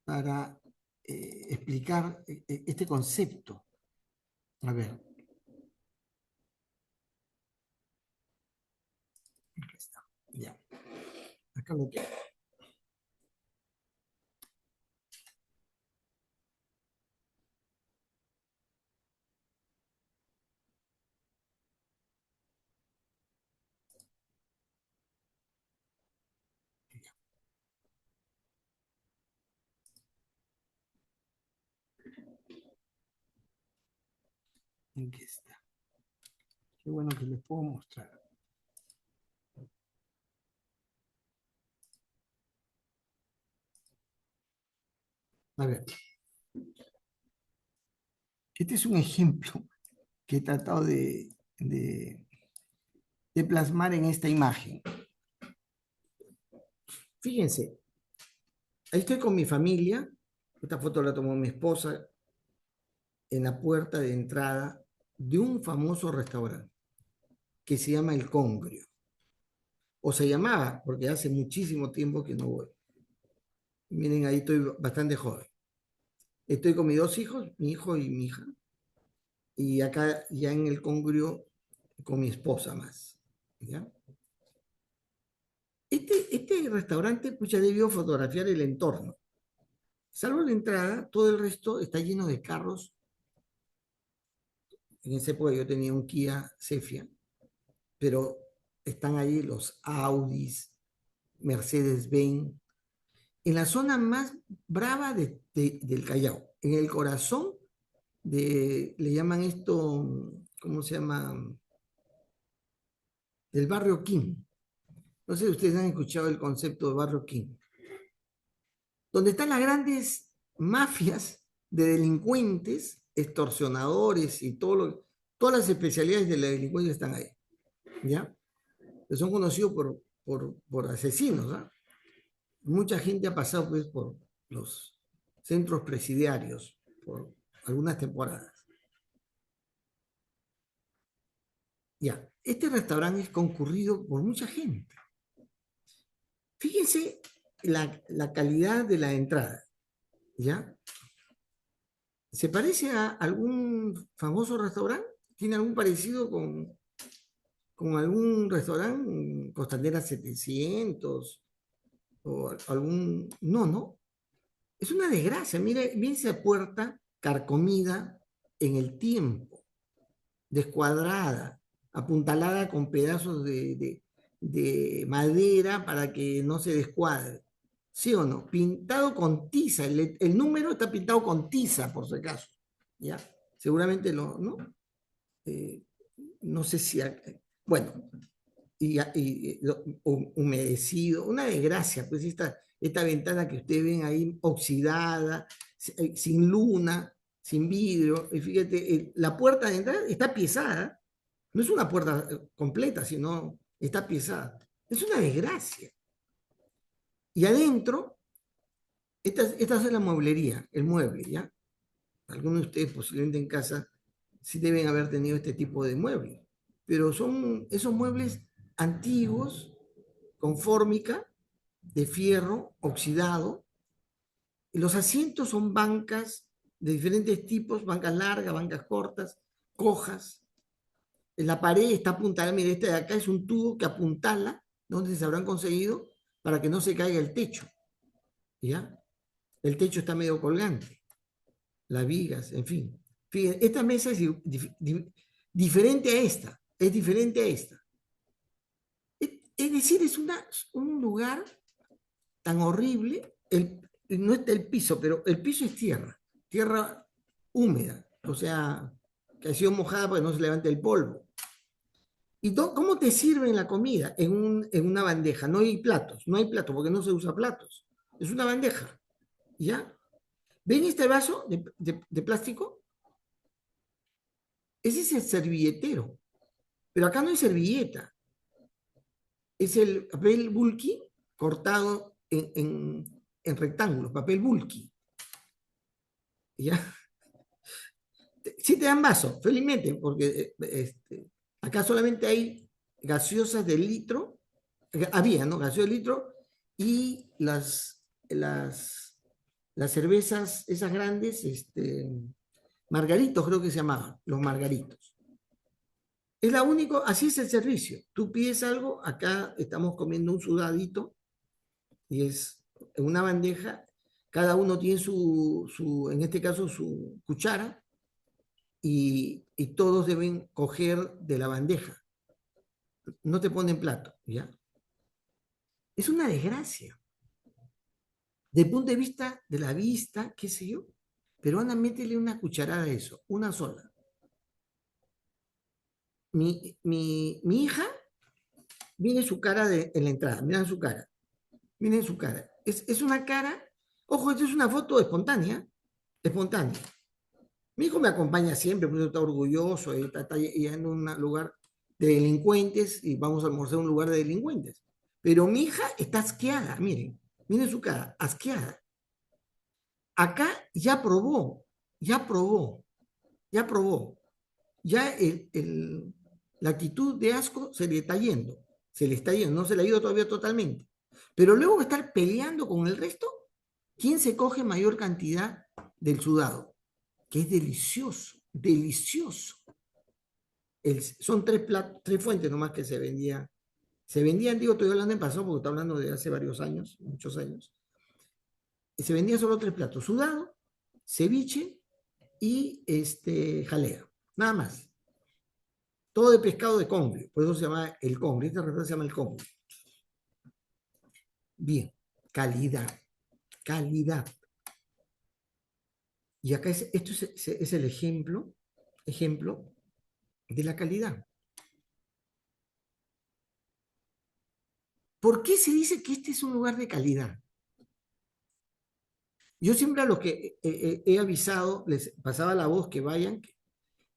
Speaker 1: para explicar este concepto. A ver, aquí está. Ya, acá lo tengo. Aquí está. Qué bueno que les puedo mostrar. A ver, este es un ejemplo que he tratado de plasmar en esta imagen. Fíjense, ahí estoy con mi familia. Esta foto la tomó mi esposa en la puerta de entrada de un famoso restaurante que se llama El Congrio. O se llamaba, porque hace muchísimo tiempo que no voy. Miren, ahí estoy bastante joven. Estoy con mis dos hijos, mi hijo y mi hija. Y acá ya en El Congrio con mi esposa más. ¿Ya? Este restaurante, pucha, debió fotografiar el entorno. Salvo la entrada, todo el resto está lleno de carros. En esa época yo tenía un Kia Cephia, pero están ahí los Audis, Mercedes-Benz, en la zona más brava del Callao, en el corazón le llaman esto, ¿cómo se llama? Del barrio King. No sé si ustedes han escuchado el concepto de barrio King, donde están las grandes mafias de delincuentes, extorsionadores y todas las especialidades de la delincuencia están ahí, ¿ya? Que son conocidos por asesinos, ¿ah? mucha gente ha pasado pues, por los centros presidiarios por algunas temporadas. Ya, este restaurante es concurrido por mucha gente. Fíjense la calidad de la entrada, ¿ya? ¿Se parece a algún famoso restaurante? ¿Tiene algún parecido con algún restaurante? Costanera 700 o algún... No, no. Es una desgracia. Mire, bien esa puerta carcomida en el tiempo, descuadrada, apuntalada con pedazos de madera para que no se descuadre. ¿Sí o no? Pintado con tiza. El número está pintado con tiza, por si acaso. ¿Ya? Seguramente ¿no? Eh, no sé si... Bueno, humedecido, una desgracia, pues esta ventana que ustedes ven ahí oxidada, sin luna, sin vidrio, y fíjate, la puerta de entrada está piezada, no es una puerta completa, sino está piezada. Es una desgracia. Y adentro, esta es la mueblería, el mueble, ¿ya? Algunos de ustedes posiblemente en casa sí deben haber tenido este tipo de muebles, pero son esos muebles antiguos, con fórmica, de fierro oxidado, y los asientos son bancas de diferentes tipos, bancas largas, bancas cortas, cojas. En la pared está apuntada, mire, este de acá es un tubo que apuntala, donde se habrán conseguido para que no se caiga el techo, ¿ya? El techo está medio colgante, las vigas, en fin. Fíjense, esta mesa es diferente a esta, es diferente a esta. Es decir, es un lugar tan horrible, no está el piso, pero el piso es tierra, tierra húmeda, o sea, que ha sido mojada para que no se levante el polvo. ¿Y cómo te sirven la comida? En una bandeja, no hay platos, porque no se usa platos, es una bandeja, ¿ya? ¿Ven este vaso de plástico? Ese es el servilletero, pero acá no hay servilleta, es el papel bulky cortado en rectángulos, papel bulky, ¿ya? Sí te dan vaso, felizmente, porque acá solamente hay gaseosas de litro, había, ¿no? Gaseosas de litro y las cervezas, esas grandes, margaritos creo que se llamaban, los margaritos. Es la única, así es el servicio. Tú pides algo, acá estamos comiendo un sudadito y es en una bandeja, cada uno tiene en este caso, su cuchara y todos deben coger de la bandeja. No te ponen plato, ¿ya? Es una desgracia. Desde el punto de vista de la vista, qué sé yo, pero Ana, métele una cucharada a eso, una sola. Mi hija, viene su cara en la entrada, miren su cara, miren su cara. Es una cara, ojo, esto es una foto espontánea, espontánea. Mi hijo me acompaña siempre, porque está orgulloso, está en un lugar de delincuentes y vamos a almorzar en un lugar de delincuentes. Pero mi hija está asqueada, miren su cara, asqueada. Acá ya probó, ya probó, ya probó. Ya la actitud de asco se le está yendo, no se le ha ido todavía totalmente. Pero luego va a estar peleando con el resto, ¿quién se coge mayor cantidad del sudado? Que es delicioso, delicioso. Son tres fuentes nomás que se vendían. Se vendían, digo, estoy hablando en pasado porque estoy hablando de hace varios años, muchos años. Se vendían solo tres platos: sudado, ceviche y jalea. Nada más. Todo de pescado de congrio, por eso se llama el congrio. Este restaurante se llama el congrio. Bien, calidad, calidad. Y acá esto es el ejemplo de la calidad. ¿Por qué se dice que este es un lugar de calidad? Yo siempre a los que he avisado, les pasaba la voz que vayan,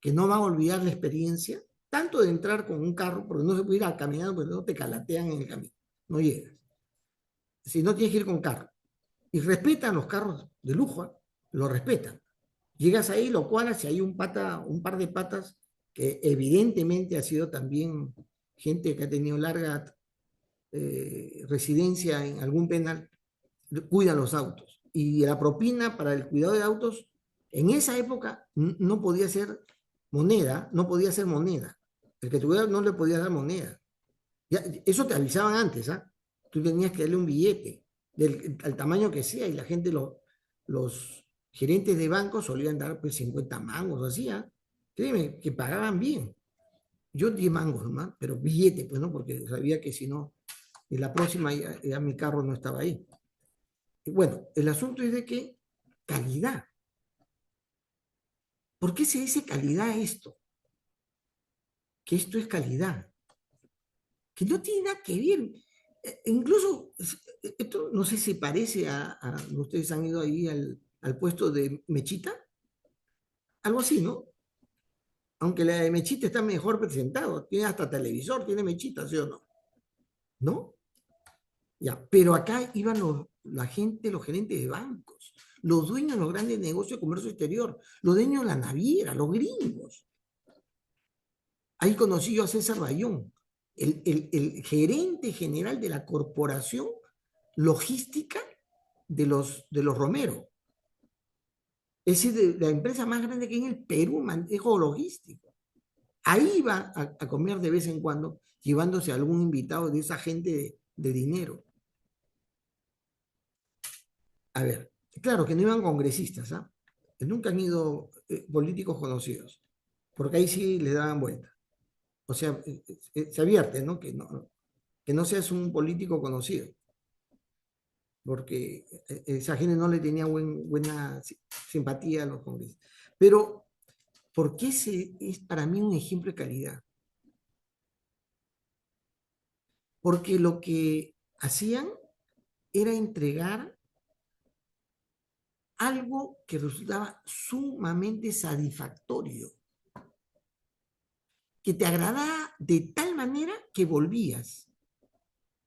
Speaker 1: que no van a olvidar la experiencia, tanto de entrar con un carro, porque no se puede ir a caminar, porque no te calatean en el camino, no llegas. si no tienes que ir con carro. Y respetan los carros de lujo, ¿eh? Lo respetan. Llegas ahí, lo cuadras, si hay un pata, un par de patas que evidentemente ha sido también gente que ha tenido larga residencia en algún penal, cuidan los autos. Y la propina para el cuidado de autos, en esa época no podía ser moneda, no podía ser moneda. El que tuviera no le podía dar moneda. Ya, eso te avisaban antes, ¿ah? Tú tenías que darle un billete, al tamaño que sea, y la gente, los gerentes de banco solían dar pues 50 mangos, o así, ¿ah? Créeme, que pagaban bien. Yo 10 mangos nomás, pero billete, pues no, porque sabía que si no, en la próxima ya mi carro no estaba ahí. Y bueno, el asunto es de que calidad. ¿Por qué se dice calidad a esto? Que esto es calidad. Que no tiene nada que ver. Incluso, esto no sé si parece ustedes han ido ahí al puesto de Mechita, algo así, ¿no? Aunque la de Mechita está mejor presentado, tiene hasta televisor, tiene Mechita, ¿sí o no? ¿No? Ya, pero acá iban la gente, los gerentes de bancos, los dueños de los grandes negocios de comercio exterior, los dueños de la naviera, los gringos. Ahí conocí yo a César Bayón, el gerente general de la corporación logística de los Romero. Es decir, de la empresa más grande que hay en el Perú, manejo logístico. Ahí iba a comer de vez en cuando, llevándose a algún invitado de esa gente de dinero. A ver, claro que no iban congresistas, ¿ah? Nunca han ido políticos conocidos, porque ahí sí les daban vuelta. O sea, se advierte, ¿no? Que no seas un político conocido, porque esa gente no le tenía buena simpatía a los congresistas. Pero, ¿por qué es para mí un ejemplo de calidad? Porque lo que hacían era entregar algo que resultaba sumamente satisfactorio, que te agradaba de tal manera que volvías.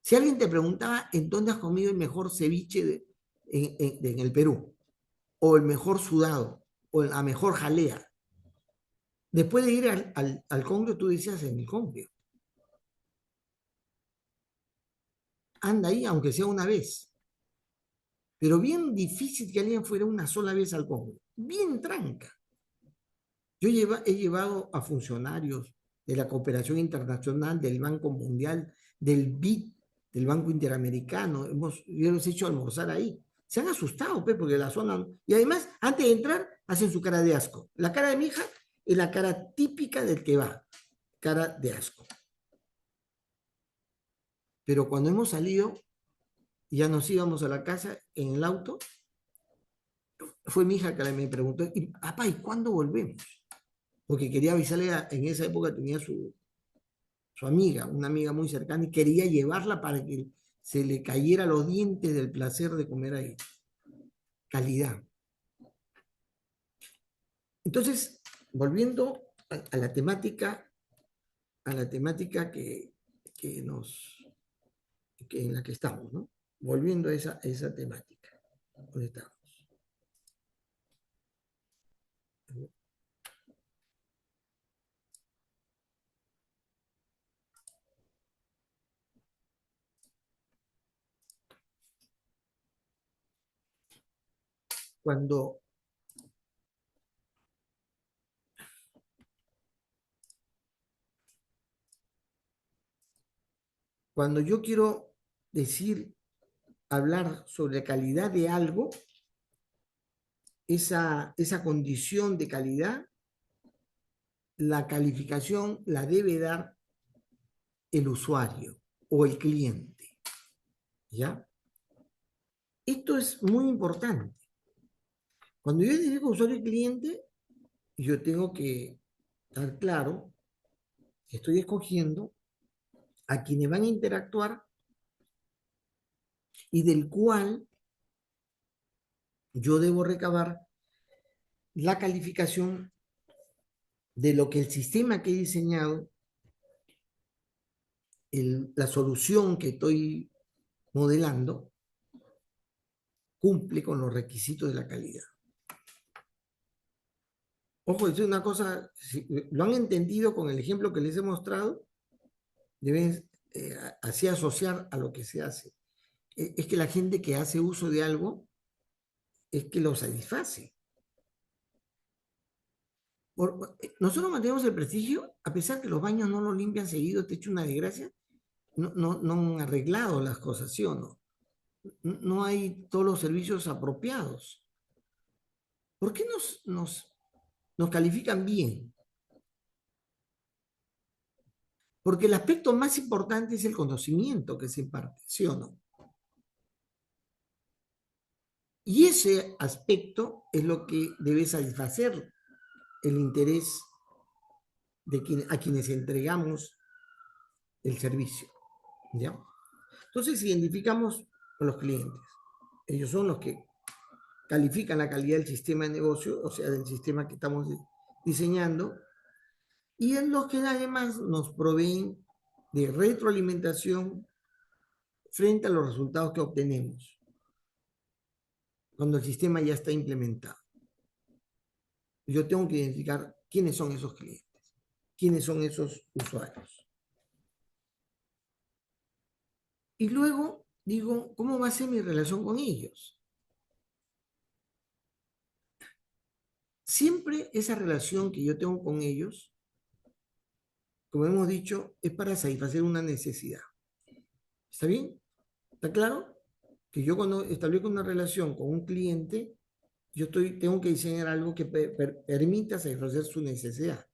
Speaker 1: Si alguien te preguntaba en dónde has comido el mejor ceviche en el Perú, o el mejor sudado, o la mejor jalea, después de ir al Congrio, tú decías en el Congrio. Anda ahí, aunque sea una vez. Pero bien difícil que alguien fuera una sola vez al Congrio. Bien tranca. Yo he llevado a funcionarios de la cooperación internacional, del Banco Mundial, del BID, del Banco Interamericano. Yo los he hecho almorzar ahí. Se han asustado, pues, porque la zona. Y además, antes de entrar, hacen su cara de asco. La cara de mi hija es la cara típica del que va. Cara de asco. Pero cuando hemos salido, ya nos íbamos a la casa en el auto, fue mi hija que me preguntó, papá, ¿y cuándo volvemos? Porque quería avisarle, en esa época tenía su amiga, una amiga muy cercana, y quería llevarla para que se le cayera los dientes del placer de comer ahí. Calidad. Entonces, volviendo a la temática en la que estamos, ¿no? Volviendo a esa temática. ¿Dónde estamos? Cuando, cuando yo quiero hablar sobre calidad de algo, esa condición de calidad, la calificación la debe dar el usuario o el cliente, ¿ya? Esto es muy importante. Cuando yo digo usuario y cliente, yo tengo que estar claro que estoy escogiendo a quienes van a interactuar y del cual yo debo recabar la calificación de lo que el sistema que he diseñado, la solución que estoy modelando, cumple con los requisitos de la calidad. Ojo, es una cosa, si lo han entendido con el ejemplo que les he mostrado, deben así asociar a lo que se hace. Es que la gente que hace uso de algo es que lo satisface. Nosotros mantenemos el prestigio, a pesar que los baños no los limpian seguido, te he hecho una desgracia, no han arreglado las cosas, ¿sí o no? No hay todos los servicios apropiados. ¿Por qué nos califican bien? Porque el aspecto más importante es el conocimiento que se imparte, ¿sí o no? Y ese aspecto es lo que debe satisfacer el interés a quienes entregamos el servicio, ¿ya? Entonces identificamos con los clientes. Ellos son los que califican la calidad del sistema de negocio, o sea, del sistema que estamos diseñando, y en los que además nos proveen de retroalimentación frente a los resultados que obtenemos cuando el sistema ya está implementado. Yo tengo que identificar quiénes son esos clientes, quiénes son esos usuarios. Y luego digo, ¿cómo va a ser mi relación con ellos? Siempre esa relación que yo tengo con ellos, como hemos dicho, es para satisfacer una necesidad. ¿Está bien? ¿Está claro? Que yo cuando establezco una relación con un cliente, tengo que diseñar algo que permita satisfacer su necesidad.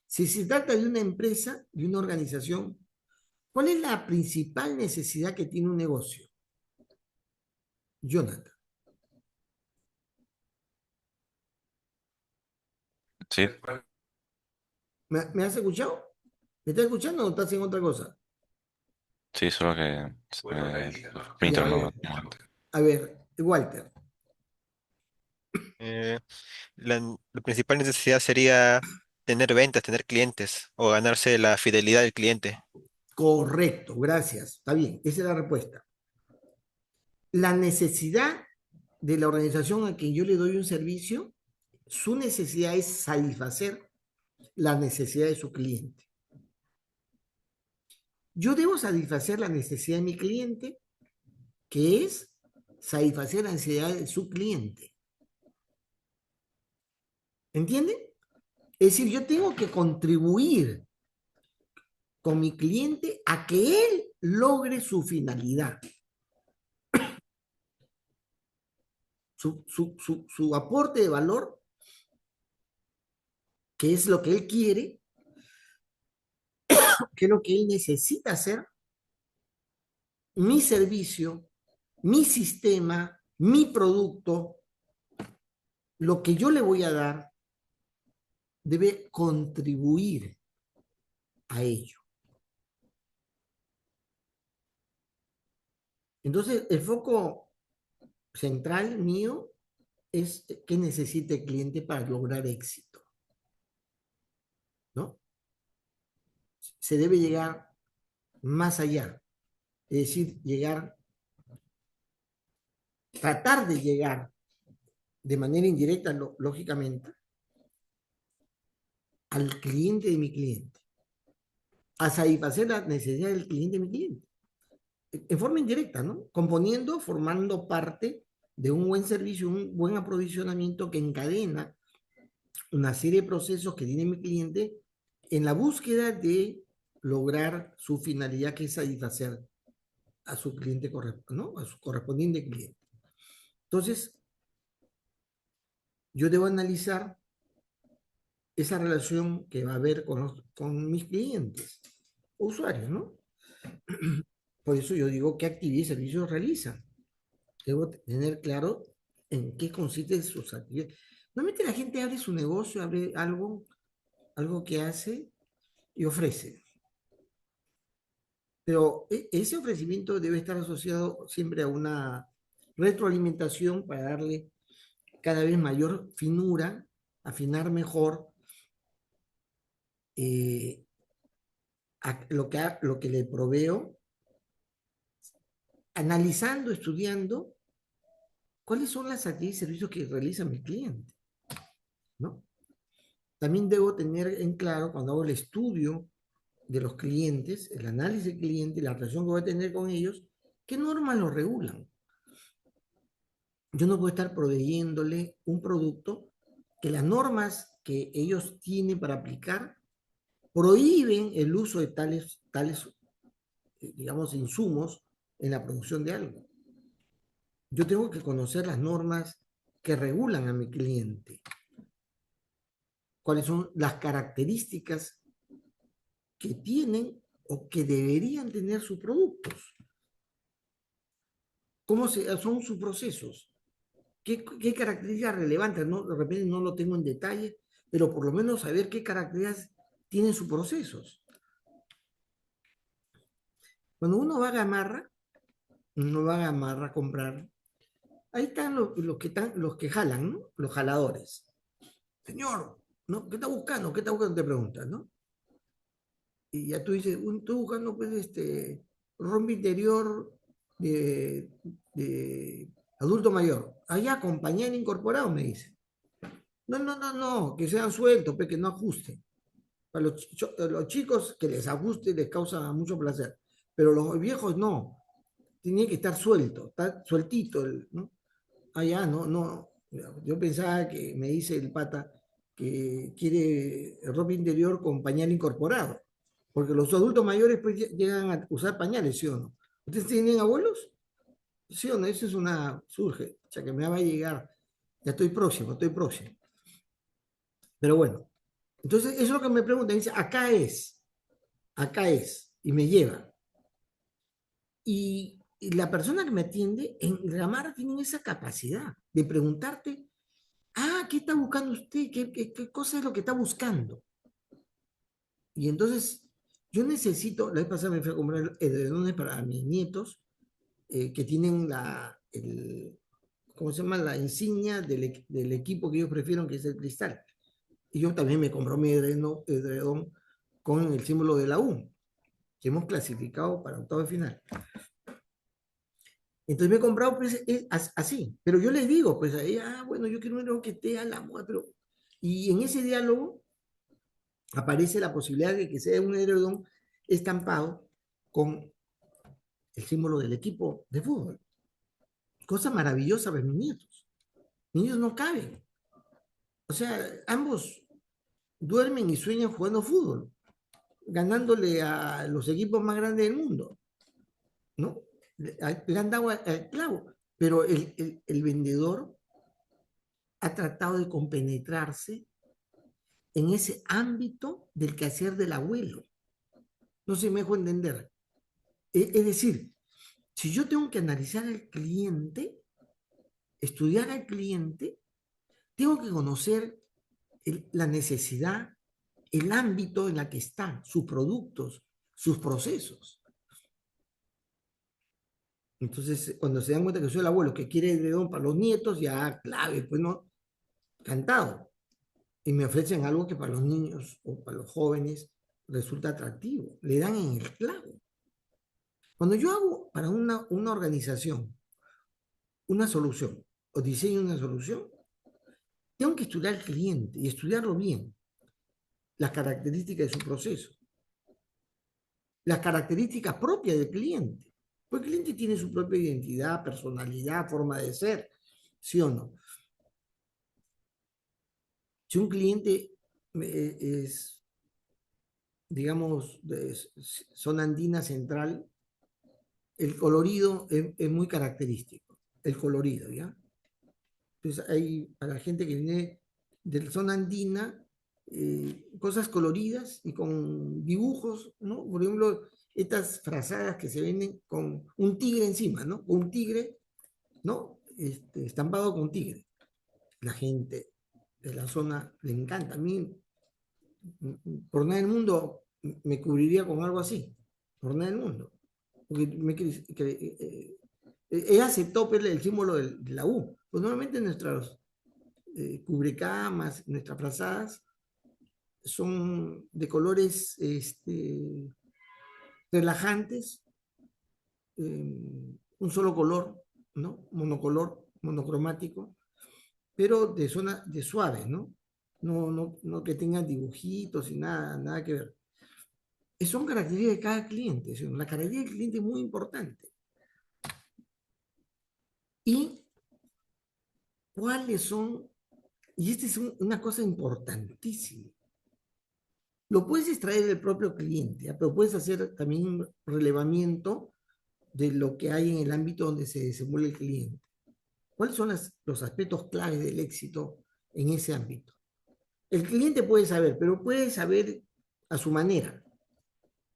Speaker 1: Si se trata de una empresa, de una organización, ¿cuál es la principal necesidad que tiene un negocio? Jonathan,
Speaker 2: Sí,
Speaker 1: ¿me has escuchado? ¿Me estás escuchando o estás en otra cosa?
Speaker 2: sí, solo que mi
Speaker 1: Ya,
Speaker 2: internet
Speaker 1: a ver, Walter,
Speaker 3: Eh, la principal necesidad sería tener ventas, tener clientes o ganarse la fidelidad del cliente.
Speaker 1: correcto, gracias, está bien, esa es la respuesta. La necesidad de la organización a quien yo le doy un servicio, su necesidad es satisfacer la necesidad de su cliente. Yo debo satisfacer la necesidad de mi cliente, que es satisfacer la necesidad de su cliente. ¿Entienden? Es decir, yo tengo que contribuir con mi cliente a que él logre su finalidad, su aporte de valor, que es lo que él quiere, que es lo que él necesita hacer, mi servicio, mi sistema, mi producto, lo que yo le voy a dar, debe contribuir a ello. Entonces, el foco central mío es qué necesita el cliente para lograr éxito, ¿no? Se debe llegar más allá, es decir, tratar de llegar de manera indirecta, lógicamente, al cliente de mi cliente, a satisfacer la necesidad del cliente de mi cliente, en forma indirecta, ¿no? Componiendo, formando parte de un buen servicio, un buen aprovisionamiento que encadena una serie de procesos que tiene mi cliente en la búsqueda de lograr su finalidad, que es satisfacer a su cliente, ¿no? A su correspondiente cliente. Entonces, yo debo analizar esa relación que va a haber con mis clientes, usuarios, ¿no? Por eso yo digo qué actividades y servicios realizan. Debo tener claro en qué consiste sus actividades. Normalmente la gente abre su negocio, abre algo que hace y ofrece. Pero ese ofrecimiento debe estar asociado siempre a una retroalimentación para darle cada vez mayor finura, afinar mejor lo que le proveo, analizando, estudiando ¿cuáles son las actividades y servicios que realiza mi cliente? ¿No? También debo tener en claro cuando hago el estudio de los clientes, el análisis del cliente, la relación que voy a tener con ellos, ¿qué normas lo regulan? Yo no puedo estar proveyéndole un producto que las normas que ellos tienen para aplicar prohíben el uso de tales digamos, insumos en la producción de algo. Yo tengo que conocer las normas que regulan a mi cliente, cuáles son las características que tienen o que deberían tener sus productos, son sus procesos, qué características relevantes, ¿no? De repente no lo tengo en detalle, pero por lo menos saber qué características tienen sus procesos. Cuando uno va a Gamarra a comprar, ahí están los que jalan, ¿no? Los jaladores. Señor, ¿no? ¿Qué está buscando? ¿Qué está buscando? Te preguntan, ¿no? Y ya tú dices, estoy buscando pues rompe interior de adulto mayor. Allá, compañero incorporado, me dice. No, no, no, no, que sean sueltos, pues, que no ajusten. Para los chicos que les ajuste les causa mucho placer, pero los viejos no, tiene que estar suelto, estar sueltito, ¿no? Allá, no, no. Yo pensaba que me dice el pata que quiere ropa interior con pañal incorporado, porque los adultos mayores pues llegan a usar pañales, ¿sí o no? ¿Ustedes tienen abuelos? ¿Sí o no? Eso es surge, o sea que me va a llegar, ya estoy próximo, estoy próximo. Pero bueno, entonces eso es lo que me preguntan, dice, acá es, y me lleva. Y la persona que me atiende en Gamara tiene esa capacidad de preguntarte, ¿qué está buscando usted? ¿Qué cosa es lo que está buscando? Y entonces, yo necesito, la vez pasada me fui a comprar edredones para mis nietos, que tienen ¿cómo se llama? La insignia del equipo que ellos prefieren, que es el Cristal. Y yo también me compré mi edredón con el símbolo de la U, que hemos clasificado para octavo de final. Entonces me he comprado pues, así, pero yo les digo, pues ahí, bueno, yo quiero un edredón que esté a la moda, pero... Y en ese diálogo aparece la posibilidad de que sea un edredón estampado con el símbolo del equipo de fútbol. Cosa maravillosa para mis nietos. Mis niños no caben. O sea, ambos duermen y sueñan jugando fútbol, ganándole a los equipos más grandes del mundo, ¿no? Le han dado al clavo, pero el vendedor ha tratado de compenetrarse en ese ámbito del quehacer del abuelo. No sé si me dejo entender. Es decir, si yo tengo que analizar al cliente, estudiar al cliente, tengo que conocer la necesidad, el ámbito en el que está, sus productos, sus procesos. Entonces, cuando se dan cuenta que soy el abuelo que quiere edredón para los nietos, ya clave, pues no, cantado. Y me ofrecen algo que para los niños o para los jóvenes resulta atractivo. Le dan en el clavo. Cuando yo hago para una organización una solución o diseño una solución, tengo que estudiar al cliente y estudiarlo bien, las características de su proceso, las características propias del cliente. Porque el cliente tiene su propia identidad, personalidad, forma de ser, ¿sí o no? Si un cliente es, digamos, de zona andina central, el colorido es muy característico, el colorido, ¿ya? Entonces hay para la gente que viene de la zona andina, cosas coloridas y con dibujos, ¿no? Por ejemplo, estas frazadas que se venden con un tigre encima, ¿no? Un tigre, ¿no? Estampado con tigre. La gente de la zona le encanta. A mí, por nada del mundo, me cubriría con algo así. Por nada del mundo. Porque he aceptado pues, el símbolo de la U. Pues normalmente nuestros cubrecamas, nuestras frazadas, son de colores relajantes, un solo color, ¿no? Monocolor, monocromático, pero de zona de suave, ¿no? No que tengan dibujitos y nada que ver. Son características de cada cliente, ¿sí? La característica del cliente es muy importante. Y cuáles son, y esta es una cosa importantísima. Lo puedes extraer del propio cliente, ¿ah? Pero puedes hacer también un relevamiento de lo que hay en el ámbito donde se desenvuelve el cliente. ¿Cuáles son los aspectos claves del éxito en ese ámbito? El cliente puede saber, pero puede saber a su manera,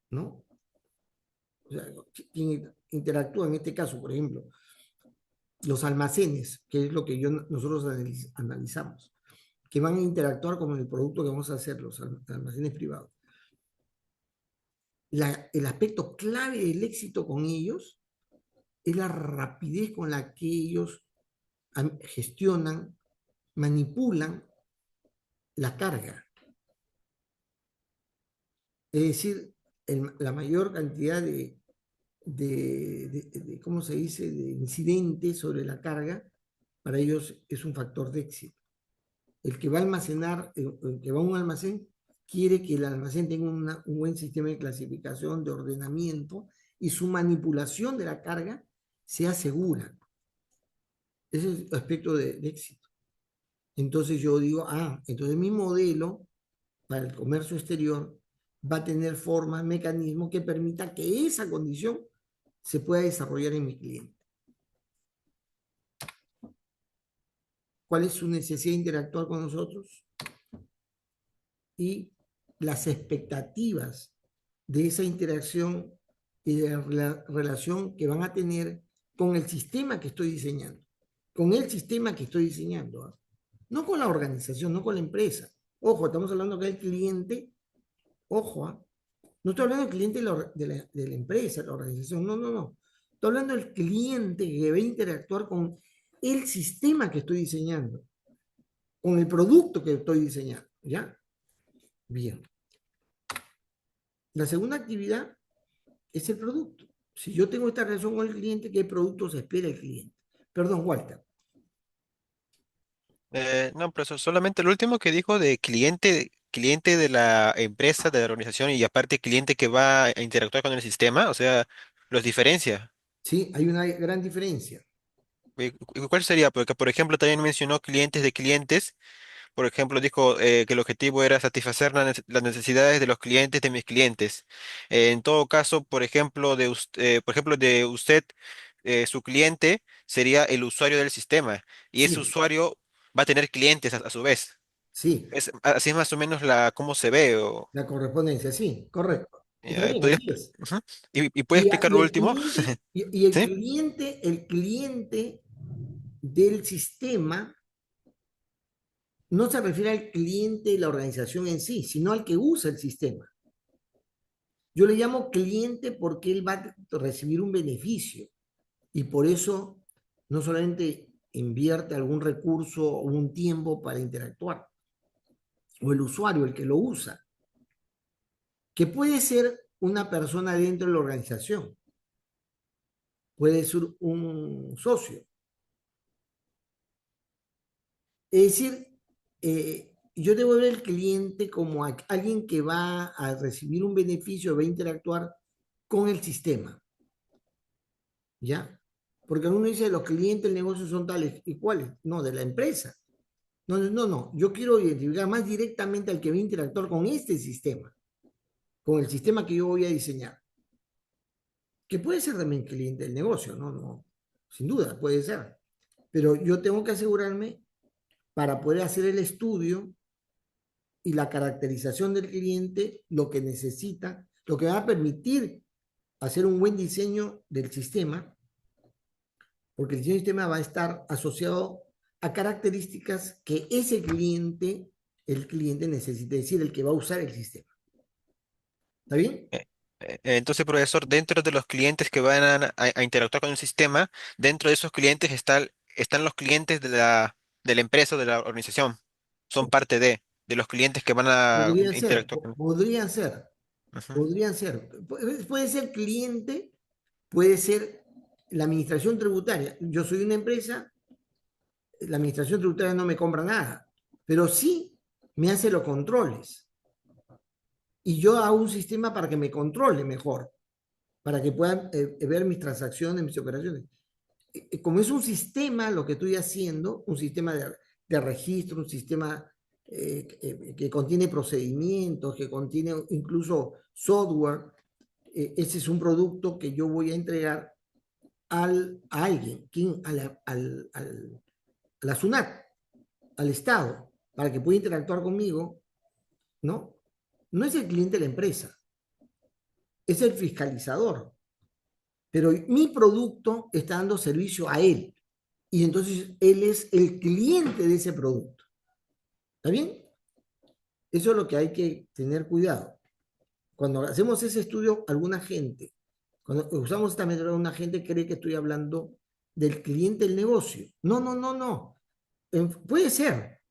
Speaker 1: ¿no? O sea, quien interactúa en este caso, por ejemplo, los almacenes, que es lo que nosotros analizamos, que van a interactuar con el producto que vamos a hacer, los almacenes privados. El aspecto clave del éxito con ellos es la rapidez con la que ellos gestionan, manipulan la carga. Es decir, la mayor cantidad ¿cómo se dice?, de incidentes sobre la carga, para ellos es un factor de éxito. El que va a almacenar, el que va a un almacén, quiere que el almacén tenga un buen sistema de clasificación, de ordenamiento, y su manipulación de la carga sea segura. Ese es el aspecto de éxito. Entonces yo digo, entonces mi modelo para el comercio exterior va a tener formas, mecanismos que permitan que esa condición se pueda desarrollar en mi cliente. ¿Cuál es su necesidad de interactuar con nosotros? Y las expectativas de esa interacción y de la relación que van a tener con el sistema que estoy diseñando. Con el sistema que estoy diseñando. ¿Ah? No con la organización, no con la empresa. Ojo, estamos hablando que el cliente, ojo, no estoy hablando del cliente de la empresa, de la organización, no. Estoy hablando del cliente que va a interactuar con el sistema que estoy diseñando, con el producto que estoy diseñando, ¿ya? Bien. La segunda actividad es el producto. Si yo tengo esta relación con el cliente, ¿qué productos espera el cliente? Perdón, Walter.
Speaker 3: No, pero solamente el último que dijo de cliente de la empresa, de la organización y aparte cliente que va a interactuar con el sistema, o sea, los diferencia.
Speaker 1: Sí, hay una gran diferencia.
Speaker 3: ¿Cuál sería? Porque, por ejemplo, también mencionó clientes de clientes. Por ejemplo, dijo que el objetivo era satisfacer las necesidades de los clientes de mis clientes. En todo caso, por ejemplo, de usted, su cliente sería el usuario del sistema y ese
Speaker 1: Sí,
Speaker 3: usuario va a tener clientes a su vez.
Speaker 1: sí,
Speaker 3: Así es más o menos cómo se ve.
Speaker 1: la correspondencia, sí, correcto. Está bien,
Speaker 3: ¿Podría
Speaker 1: así es.
Speaker 3: ujú. ¿Y puede
Speaker 1: Y,
Speaker 3: explicar
Speaker 1: y
Speaker 3: lo
Speaker 1: el
Speaker 3: último?
Speaker 1: cliente, y
Speaker 3: ¿Sí?
Speaker 1: el cliente del sistema no se refiere al cliente de la organización en sí, sino al que usa el sistema. Yo le llamo cliente porque él va a recibir un beneficio y por eso no solamente invierte algún recurso o un tiempo para interactuar, o el usuario, el que lo usa, que puede ser una persona dentro de la organización, puede ser un socio. Es decir, yo debo ver al cliente como alguien que va a recibir un beneficio, va a interactuar con el sistema, ¿ya? Porque uno dice, los clientes del negocio son tales y cuáles, no, de la empresa. No, yo quiero identificar más directamente al que va a interactuar con este sistema, con el sistema que yo voy a diseñar, que puede ser también cliente del negocio, no, sin duda, puede ser. Pero yo tengo que asegurarme para poder hacer el estudio y la caracterización del cliente, lo que necesita, lo que va a permitir hacer un buen diseño del sistema, porque el diseño del sistema va a estar asociado a características que ese cliente, el cliente necesita, es decir, el que va a usar el sistema. ¿Está bien?
Speaker 3: Entonces, profesor, dentro de los clientes que van a interactuar con el sistema, dentro de esos clientes están los clientes de la empresa o de la organización. Son parte de los clientes que van a
Speaker 1: Podrían ser,
Speaker 3: interactuar con.
Speaker 1: podrían ser,
Speaker 3: Ujú.
Speaker 1: podrían ser. Puede ser cliente, puede ser la administración tributaria. Yo soy una empresa la administración tributaria no me compra nada, pero sí me hace los controles. Y yo hago un sistema para que me controle mejor, para que puedan ver mis transacciones, mis operaciones. Como es un sistema lo que estoy haciendo, un sistema de registro, un sistema que contiene procedimientos, que contiene incluso software, ese es un producto que yo voy a entregar a alguien, a la SUNAT, al Estado, para que pueda interactuar conmigo, ¿no? No es el cliente de la empresa, es el fiscalizador, pero mi producto está dando servicio a él, y entonces él es el cliente de ese producto. ¿Está bien? Eso es lo que hay que tener cuidado. Cuando hacemos ese estudio, alguna gente, cuando usamos esta metodología, una gente cree que estoy hablando del cliente del negocio. No, no, no, no. Puede ser,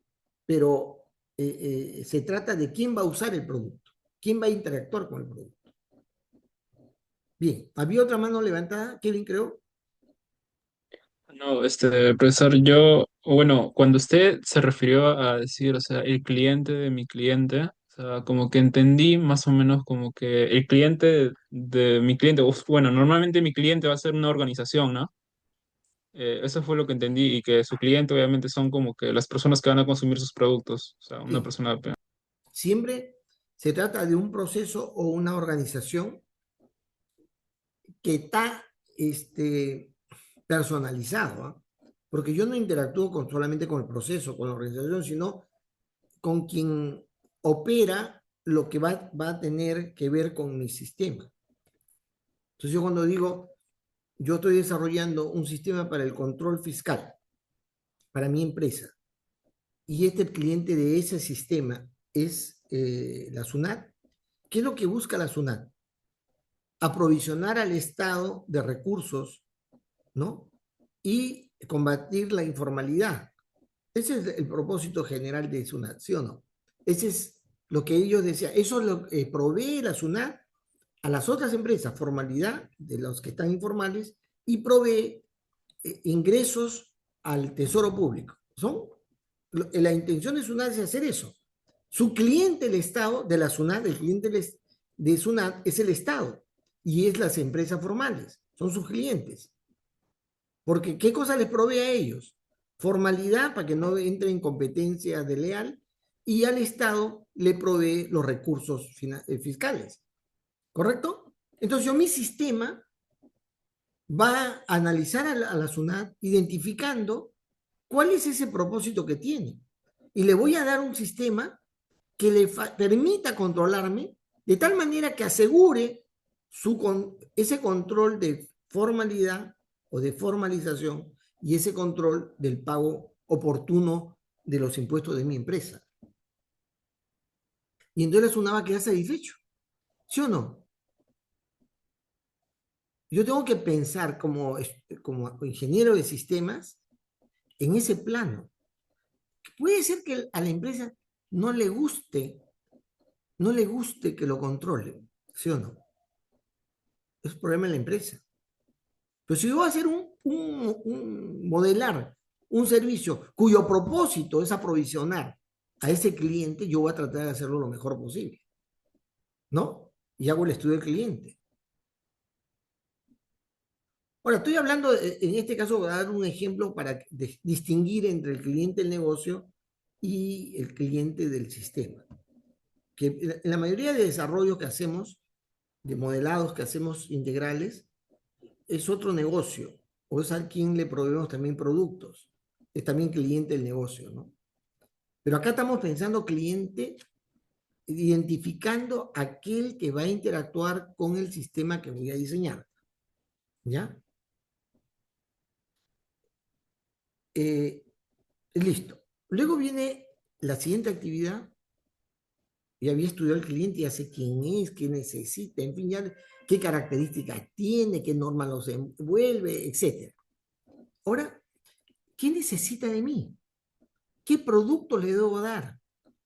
Speaker 1: pero se trata de quién va a usar el producto, quién va a interactuar con el producto. Bien, había otra mano levantada, Kevin, creo.
Speaker 4: No, profesor, yo, bueno, cuando usted se refirió a decir, o sea, el cliente de mi cliente, o sea, como que entendí más o menos como que el cliente de mi cliente, bueno, normalmente mi cliente va a ser una organización, ¿no? Eso fue lo que entendí y que su cliente obviamente son como que las personas que van a consumir sus productos, o sea, una
Speaker 1: Sí,
Speaker 4: persona.
Speaker 1: siempre se trata de un proceso o una organización que está personalizado, ¿ah? Porque yo no interactúo solamente con el proceso, con la organización, sino con quien opera lo que va a tener que ver con mi sistema. Entonces yo cuando digo, yo estoy desarrollando un sistema para el control fiscal, para mi empresa, y el cliente de ese sistema es la SUNAT, ¿qué es lo que busca la SUNAT? Aprovisionar al Estado de recursos, ¿no? Y combatir la informalidad. Ese es el propósito general de SUNAT, ¿sí o no? Ese es lo que ellos decían. Eso es lo que provee la SUNAT a las otras empresas, formalidad de los que están informales, y provee ingresos al tesoro público. La intención de SUNAT es hacer eso. Su cliente, el Estado, de la SUNAT, el cliente de SUNAT es el Estado y es las empresas formales, son sus clientes. Porque ¿qué cosa les provee a ellos? Formalidad para que no entre en competencia desleal y al Estado le provee los recursos fiscales. ¿Correcto? Entonces yo mi sistema va a analizar a la SUNAT identificando cuál es ese propósito que tiene. Y le voy a dar un sistema que le permita controlarme de tal manera que asegure ese control de formalidad o de formalización y ese control del pago oportuno de los impuestos de mi empresa. Y entonces la SUNAT va a quedar satisfecho. ¿Sí o no? Yo tengo que pensar como ingeniero de sistemas en ese plano. Puede ser que a la empresa no le guste, no le guste que lo controlen, ¿sí o no? Es problema de la empresa. Pero si yo voy a hacer modelar un servicio cuyo propósito es aprovisionar a ese cliente, yo voy a tratar de hacerlo lo mejor posible, ¿no? Y hago el estudio del cliente. Ahora, estoy hablando, en este caso, voy a dar un ejemplo para distinguir entre el cliente del negocio y el cliente del sistema. Que en la mayoría de desarrollos que hacemos, de modelados que hacemos integrales, es otro negocio, o es a quien le proveemos también productos. Es también cliente del negocio, ¿no? Pero acá estamos pensando cliente, identificando aquel que va a interactuar con el sistema que voy a diseñar. ¿Ya? Listo. Luego viene la siguiente actividad. Ya había estudiado el cliente, ya sé quién es, qué necesita, en fin, ya qué características tiene, qué normas los envuelve, etc. Ahora, ¿qué necesita de mí? ¿Qué producto le debo dar?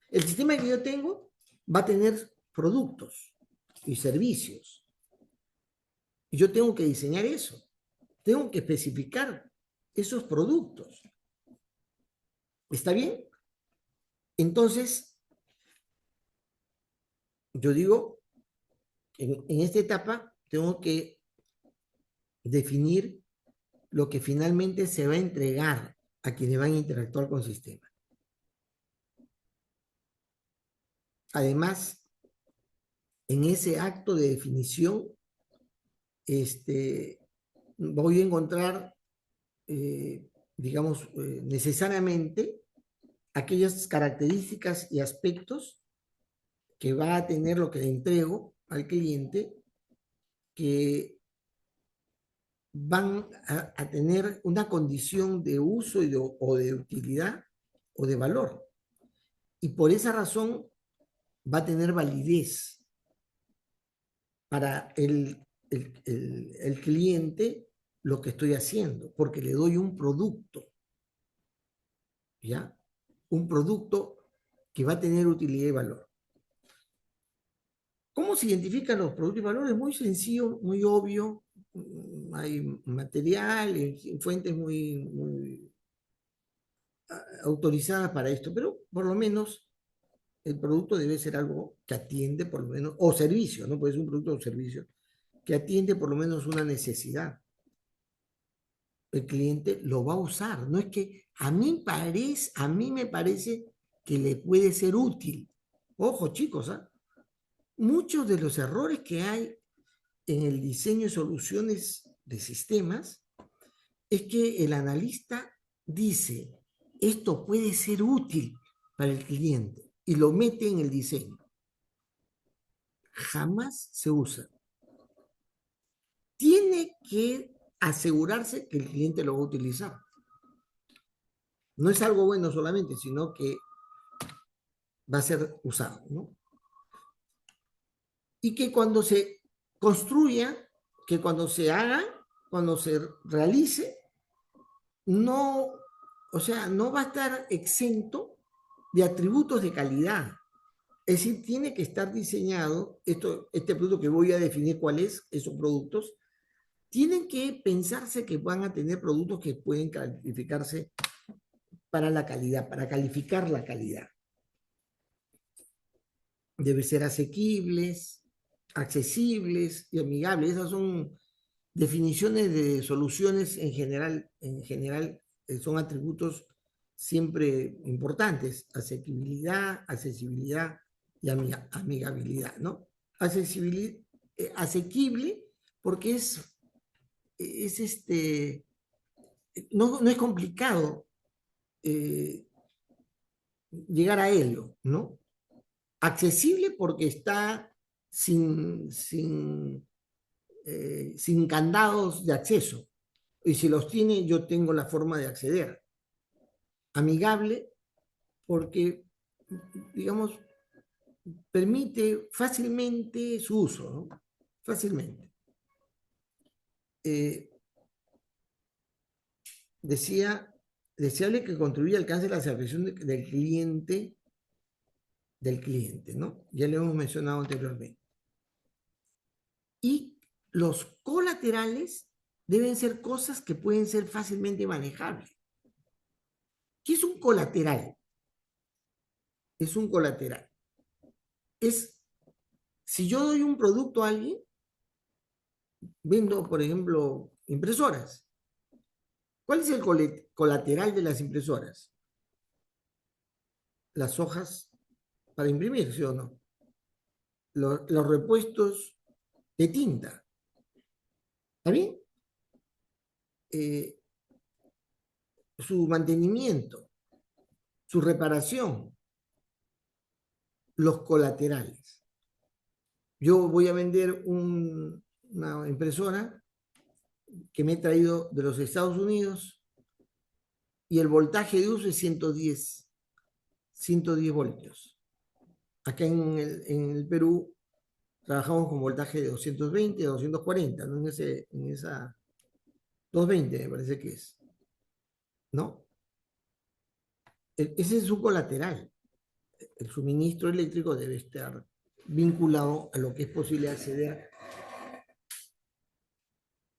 Speaker 1: El sistema que yo tengo va a tener productos y servicios. Y yo tengo que diseñar eso. Tengo que especificar esos productos. ¿Está bien? Entonces, yo digo, en esta etapa tengo que definir lo que finalmente se va a entregar a quienes van a interactuar con el sistema. Además, en ese acto de definición, voy a encontrar, digamos, necesariamente aquellas características y aspectos que va a tener lo que le entrego al cliente, que van a tener una condición de uso o de utilidad o de valor. Y por esa razón va a tener validez para el cliente lo que estoy haciendo, porque le doy un producto, ¿ya? Un producto que va a tener utilidad y valor. ¿Cómo se identifican los productos y valores? Muy sencillo, muy obvio. Hay material, fuentes muy autorizadas para esto, pero por lo menos el producto debe ser algo que atiende por lo menos, o servicio, no puede ser un producto o servicio, que atiende por lo menos una necesidad. El cliente lo va a usar. No es que a mí me parece que le puede ser útil. Ojo, chicos, ¿eh? Muchos de los errores que hay en el diseño de soluciones de sistemas es que el analista dice, esto puede ser útil para el cliente y lo mete en el diseño. Jamás se usa. Tiene que asegurarse que el cliente lo va a utilizar. No es algo bueno solamente, sino que va a ser usado, ¿no? Y que cuando se construya, que cuando se haga, cuando se realice, no, o sea, no va a estar exento de atributos de calidad. Es decir, tiene que estar diseñado, este producto que voy a definir cuál es, esos productos, tienen que pensarse que van a tener productos que pueden calificarse para la calidad, para calificar la calidad. Debe ser asequibles, accesibles y amigables. Esas son definiciones de soluciones en general son atributos siempre importantes, asequibilidad, accesibilidad y amigabilidad, ¿no? Asequible porque no es complicado llegar a ello, ¿no? Accesible porque está sin candados de acceso. Y si los tiene, yo tengo la forma de acceder. Amigable porque, digamos, permite fácilmente su uso, ¿no? Fácilmente. Deseable que contribuya al alcance de la satisfacción del cliente, ¿no? Ya lo hemos mencionado anteriormente. Y los colaterales deben ser cosas que pueden ser fácilmente manejables. ¿Qué es un colateral? Es un colateral. Si yo doy un producto a alguien, vendo, por ejemplo, impresoras. ¿Cuál es el colateral de las impresoras? Las hojas para imprimir, ¿sí o no? Los repuestos de tinta. ¿Está bien? Su mantenimiento, su reparación, los colaterales. Yo voy a vender una impresora que me he traído de los Estados Unidos y el voltaje de uso es 110 voltios. Acá en el Perú trabajamos con voltaje de 220, 240, ¿no? En esa 220 me parece que es, ¿no? Ese es un colateral. El suministro eléctrico debe estar vinculado a lo que es posible acceder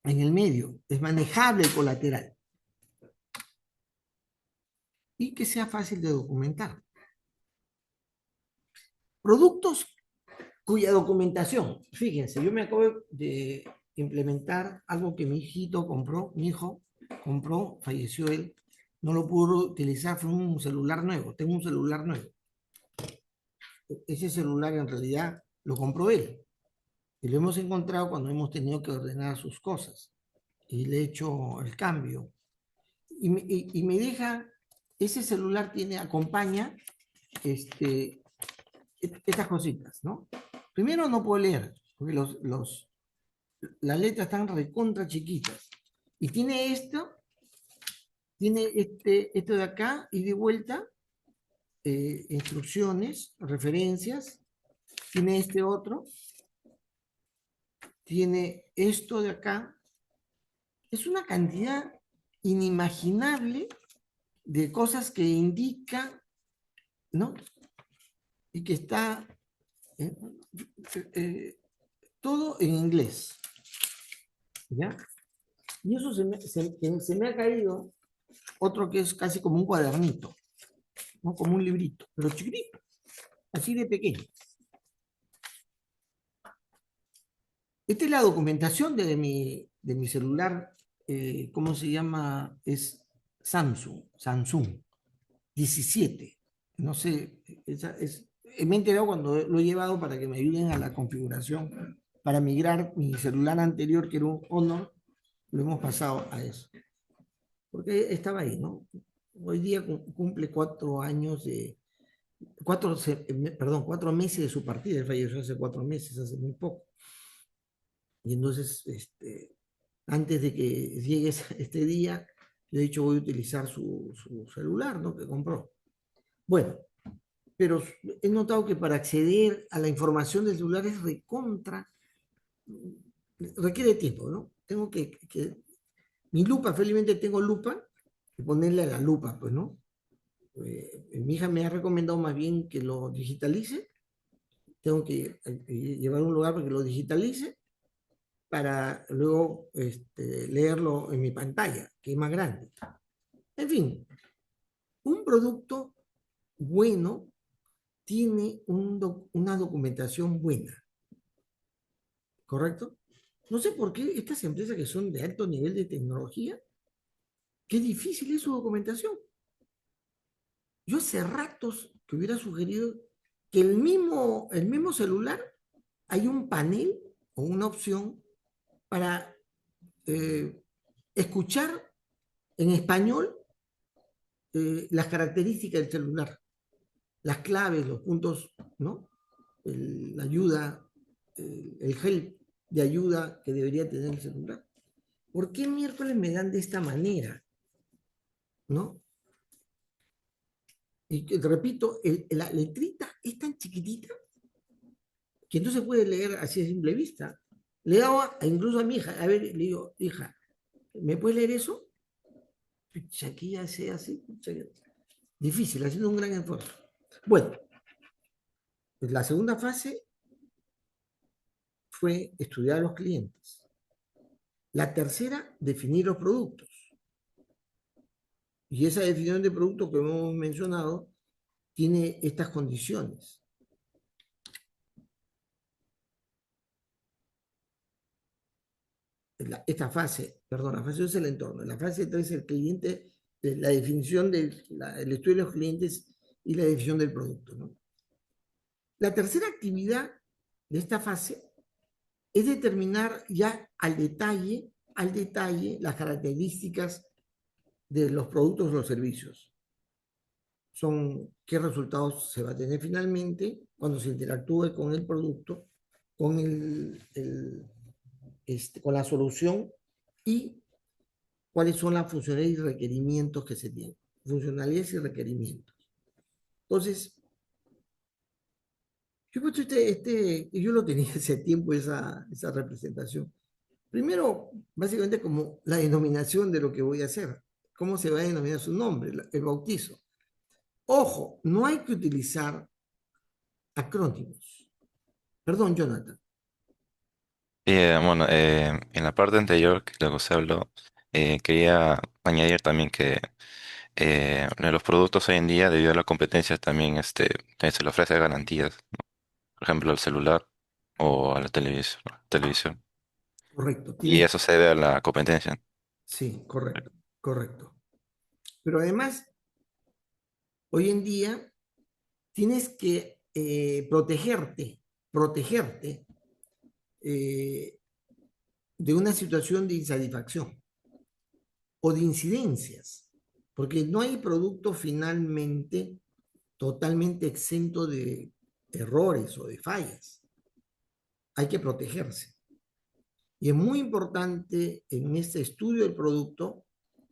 Speaker 1: en el medio. Es manejable el colateral. y que sea fácil de documentar. Productos cuya documentación, fíjense, yo me acabo de implementar algo que mi hijito compró, mi hijo compró, falleció él, no lo pudo utilizar, fue un celular nuevo, tengo un celular nuevo. Ese celular en realidad lo compró él y lo hemos encontrado cuando hemos tenido que ordenar sus cosas y le he hecho el cambio. Y me deja, ese celular tiene, acompaña estas cositas, ¿no? Primero no puedo leer, porque las letras están recontra chiquitas. Y tiene esto de acá y de vuelta, instrucciones, referencias, tiene este otro, tiene esto de acá. Es una cantidad inimaginable de cosas que indica, ¿no? Y que está eh, eh, todo en inglés, ¿ya? Y eso se me ha caído otro que es casi como un cuadernito, ¿no? Como un librito, pero chiquitito, así de pequeño. Esta es la documentación de mi celular, ¿cómo se llama? Es Samsung 17. No sé, me he enterado cuando lo he llevado para que me ayuden a la configuración, para migrar mi celular anterior, que era un Honor, lo hemos pasado a eso. Porque estaba ahí, ¿no? Hoy día cumple 4 años perdón, 4 meses de su partida, él falleció hace 4 meses, hace muy poco. Y entonces, antes de que llegue este día, le he dicho voy a utilizar su celular, ¿no? Que compró. Bueno, pero he notado que para acceder a la información del celular es recontra, requiere tiempo, ¿no? Tengo mi lupa, felizmente tengo lupa, y ponerle a la lupa, pues, ¿no? Mi hija me ha recomendado más bien que lo digitalice, tengo que llevar a un lugar para que lo digitalice, para luego leerlo en mi pantalla, que es más grande. En fin, un producto bueno tiene una documentación buena, ¿correcto? No sé por qué estas empresas que son de alto nivel de tecnología, qué difícil es su documentación. Yo hace ratos que hubiera sugerido que el mismo celular hay un panel o una opción para escuchar en español las características del celular, las claves, los puntos, ¿no? La ayuda, el help de ayuda que debería tener el celular. ¿Por qué miércoles me dan de esta manera? ¿No? Y repito, la letrita es tan chiquitita que no se puede leer así a simple vista. Le daba incluso a mi hija, a ver, le digo, hija, ¿me puedes leer eso? Pucha, aquí ya sé así, pucha, difícil, haciendo un gran esfuerzo. Bueno, pues la segunda fase fue estudiar a los clientes. La tercera, definir los productos. Y esa definición de producto que hemos mencionado tiene estas condiciones. Esta fase, perdón, la fase 2 es el entorno. La fase 3 es el cliente, la definición del el estudio de los clientes y la definición del producto, ¿no? La tercera actividad de esta fase es determinar ya al detalle las características de los productos o los servicios. Son qué resultados se va a tener finalmente cuando se interactúe con el producto, con, con la solución y cuáles son las funcionalidades y requerimientos que se tienen. Funcionalidades y requerimientos. Entonces, yo, yo lo tenía hace tiempo esa representación. Primero, básicamente como la denominación de lo que voy a hacer. ¿Cómo se va a denominar su nombre? El bautizo. Ojo, no hay que utilizar acrónimos. Perdón, Jonathan.
Speaker 2: Y bueno, en la parte anterior, que luego se habló, quería añadir también que los productos hoy en día, debido a la competencia, también se le ofrece garantías, por ejemplo, al celular o a la televisión.
Speaker 1: Correcto,
Speaker 2: Y
Speaker 1: tienes,
Speaker 2: eso se debe a la competencia.
Speaker 1: sí, correcto, correcto. Pero además, hoy en día tienes que protegerte eh, de una situación de insatisfacción o de incidencias, porque no hay producto finalmente totalmente exento de errores o de fallas. Hay que protegerse. Y es muy importante en este estudio del producto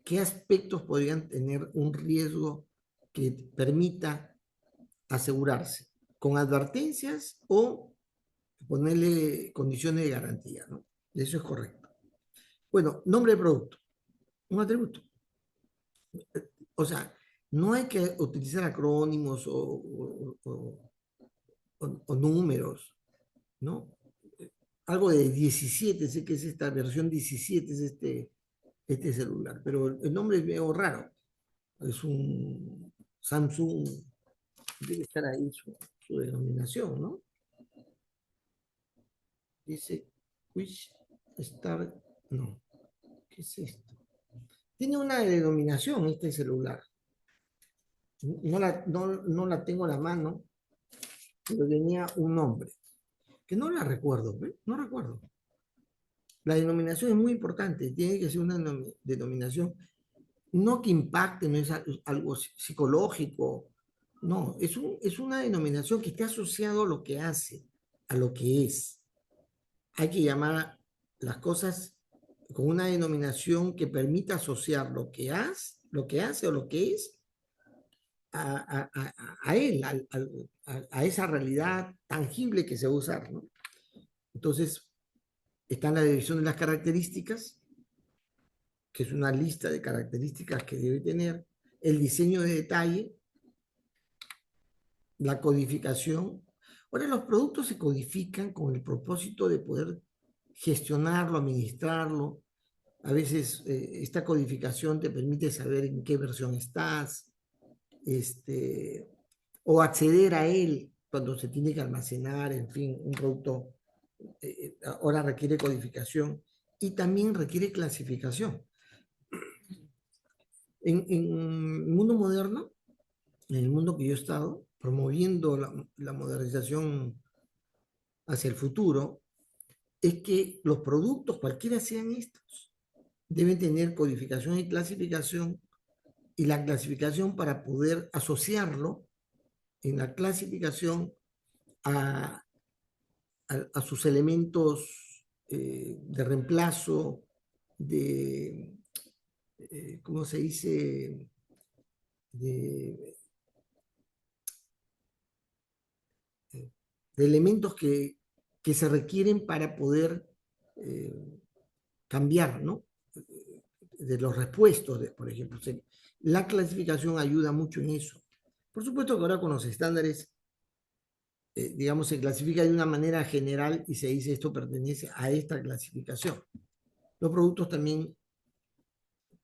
Speaker 1: qué aspectos podrían tener un riesgo que permita asegurarse, con advertencias o ponerle condiciones de garantía, ¿no? Eso es correcto. Bueno, nombre de producto, un atributo. O sea, no hay que utilizar acrónimos o números, ¿no? Algo de 17, sé que es esta versión 17, es este celular, pero el nombre es medio raro. Es un Samsung, debe estar ahí su denominación, ¿no? Dice Quick Start, no, ¿qué es esto? Tiene una denominación este celular. No la tengo a la mano, pero tenía un nombre, que no la recuerdo, ¿ve? No recuerdo. La denominación es muy importante, tiene que ser una denominación, no que impacte, no es algo psicológico, no, es una denominación que esté asociado a lo que hace, a lo que es. Hay que llamar las cosas con una denominación que permita asociar lo que hace o lo que es a él, a esa realidad tangible que se va a usar, ¿no? Entonces, está en la división de las características, que es una lista de características que debe tener, el diseño de detalle, la codificación. Ahora, los productos se codifican con el propósito de poder gestionarlo, administrarlo. A veces esta codificación te permite saber en qué versión estás, o acceder a él cuando se tiene que almacenar, en fin, un producto ahora requiere codificación y también requiere clasificación. En el mundo moderno, en el mundo que yo he estado, promoviendo la modernización hacia el futuro, es que los productos, cualquiera sean estos, deben tener codificación y clasificación, y la clasificación para poder asociarlo en la clasificación a, a sus elementos de reemplazo, ¿cómo se dice? De, de elementos que se requieren para poder eh, cambiar, ¿no? De los repuestos, por ejemplo. La clasificación ayuda mucho en eso. Por supuesto que ahora con los estándares, digamos, se clasifica de una manera general y se dice esto pertenece a esta clasificación. Los productos también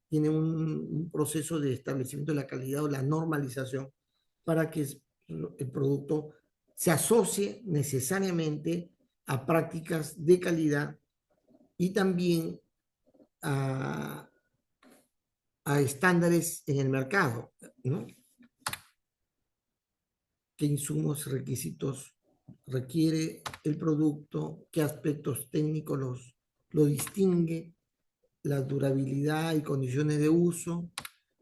Speaker 1: tienen un proceso de establecimiento de la calidad o la normalización para que el producto se asocie necesariamente a prácticas de calidad y también a, a estándares en el mercado, ¿no? ¿Qué insumos, requisitos requiere el producto? ¿Qué aspectos técnicos lo distingue? La durabilidad y condiciones de uso.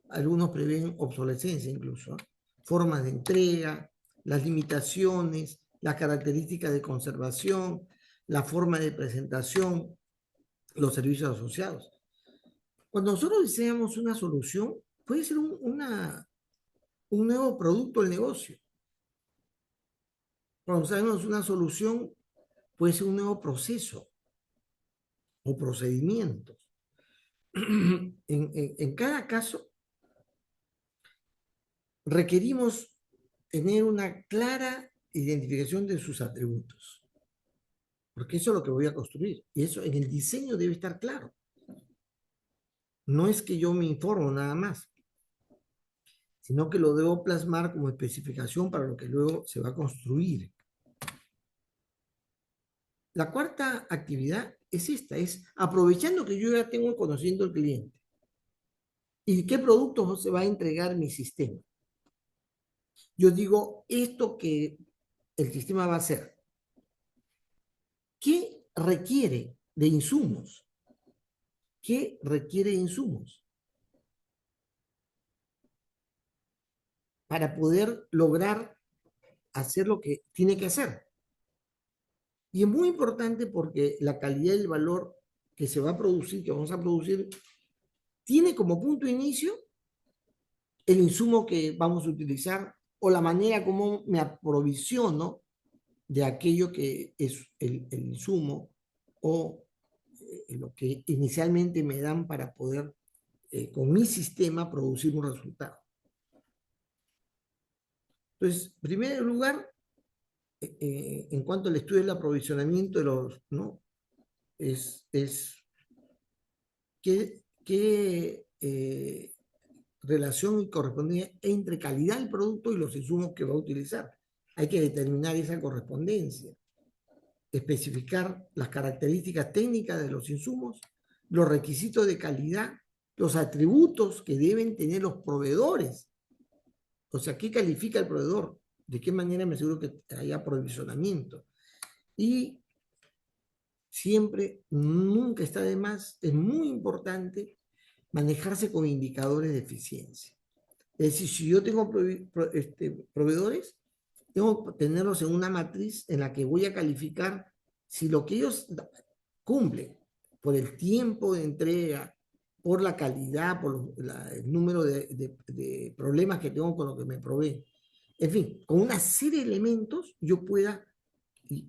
Speaker 1: Algunos prevén obsolescencia incluso. Formas de entrega, las limitaciones, las características de conservación, la forma de presentación, los servicios asociados. Cuando nosotros diseñamos una solución, puede ser un nuevo producto del negocio. Cuando sabemos una solución, puede ser un nuevo proceso o procedimientos. En cada caso, requerimos tener una clara identificación de sus atributos, porque eso es lo que voy a construir, y eso en el diseño debe estar claro. No es que yo me informo nada más, sino que lo debo plasmar como especificación para lo que luego se va a construir. La cuarta actividad es esta, es aprovechando que yo ya tengo conociendo al cliente y qué productos se va a entregar mi sistema. Yo digo, esto que el sistema va a hacer, ¿qué requiere de insumos? ¿Qué requiere de insumos para poder lograr hacer lo que tiene que hacer? Y es muy importante porque la calidad y el valor que se va a producir, que vamos a producir, tiene como punto de inicio el insumo que vamos a utilizar o la manera como me aprovisiono de aquello que es el insumo o lo que inicialmente me dan para poder, con mi sistema, producir un resultado. Entonces, en primer lugar, en cuanto al estudio del aprovisionamiento de los, ¿no? Es qué relación y correspondencia entre calidad del producto y los insumos que va a utilizar. Hay que determinar esa correspondencia, especificar las características técnicas de los insumos, los requisitos de calidad, los atributos que deben tener los proveedores. O sea, ¿qué califica el proveedor? ¿De qué manera me aseguro que haya aprovisionamiento? Y siempre, nunca está de más, es muy importante manejarse con indicadores de eficiencia. Es decir, si yo tengo proveedores, tengo que tenerlos en una matriz en la que voy a calificar si lo que ellos cumplen por el tiempo de entrega, por la calidad, por el número de problemas que tengo con lo que me provee. En fin, con una serie de elementos, yo pueda,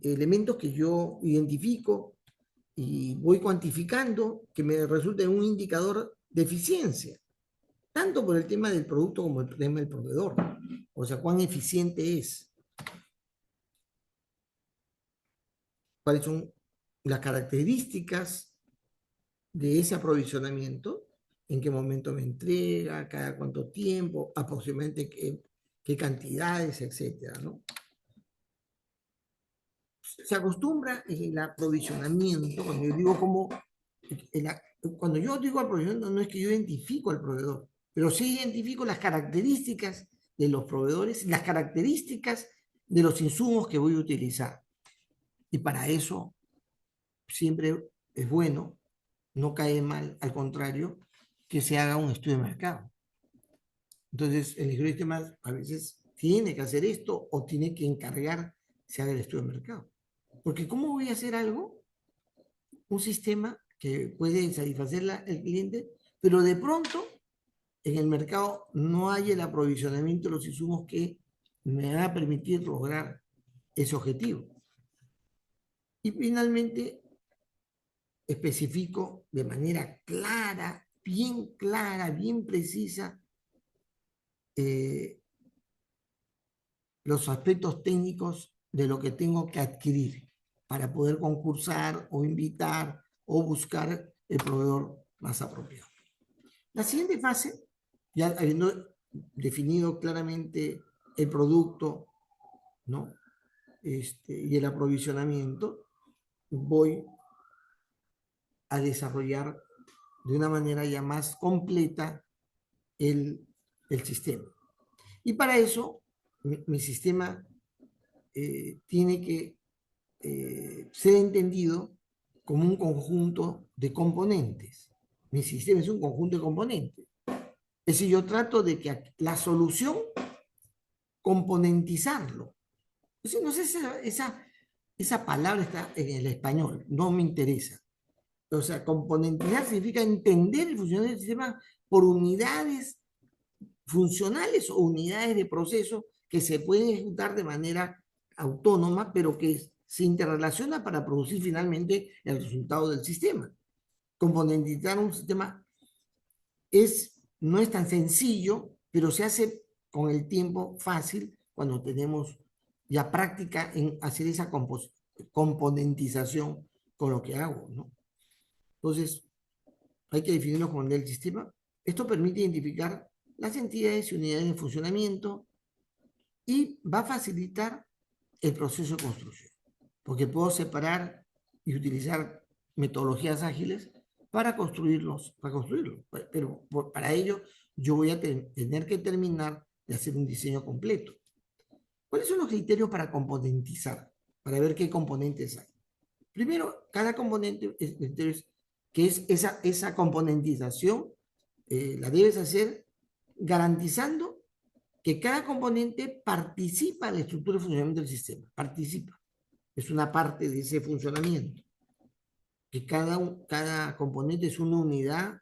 Speaker 1: elementos que yo identifico y voy cuantificando, que me resulte un indicador de eficiencia, tanto por el tema del producto como el tema del proveedor. O sea, cuán eficiente es. Cuáles son las características de ese aprovisionamiento, en qué momento me entrega, cada cuánto tiempo, aproximadamente qué cantidades, etcétera, ¿no? Se acostumbra en el aprovisionamiento, cuando yo digo aprovisionamiento, no es que yo identifico al proveedor, pero sí identifico las características de los proveedores, las características de los insumos que voy a utilizar. Y para eso siempre es bueno, no cae mal, al contrario, que se haga un estudio de mercado. Entonces, el ingeniero de sistemas a veces tiene que hacer esto o tiene que encargar se haga el estudio de mercado. Porque ¿cómo voy a hacer algo? Un sistema que puede satisfacer el cliente, pero de pronto en el mercado no hay el aprovisionamiento de los insumos que me van a permitir lograr ese objetivo. Y finalmente, especifico de manera clara, bien precisa, los aspectos técnicos de lo que tengo que adquirir para poder concursar o invitar o buscar el proveedor más apropiado. La siguiente fase, ya habiendo definido claramente el producto, ¿no? Y el aprovisionamiento, voy a desarrollar de una manera ya más completa el sistema. Y para eso, mi sistema tiene que ser entendido como un conjunto de componentes. Mi sistema es un conjunto de componentes. Es decir, yo trato de que la solución, componentizarlo. No sé si esa palabra está en el español, no me interesa. O sea, componentizar significa entender el funcionamiento del sistema por unidades funcionales o unidades de proceso que se pueden ejecutar de manera autónoma, pero que se interrelaciona para producir finalmente el resultado del sistema. Componentizar un sistema no es tan sencillo, pero se hace con el tiempo fácil cuando tenemos ya práctica en hacer esa componentización con lo que hago, ¿no? Entonces, hay que definirlo como el sistema. Esto permite identificar las entidades y unidades de funcionamiento y va a facilitar el proceso de construcción, porque puedo separar y utilizar metodologías ágiles para construirlos, pero para ello yo voy a tener que terminar de hacer un diseño completo. ¿Cuáles son los criterios para componentizar? Para ver qué componentes hay. Primero, cada componente, que es esa componentización, la debes hacer garantizando que cada componente participa en la estructura de funcionamiento del sistema, participa, es una parte de ese funcionamiento, que cada componente es una unidad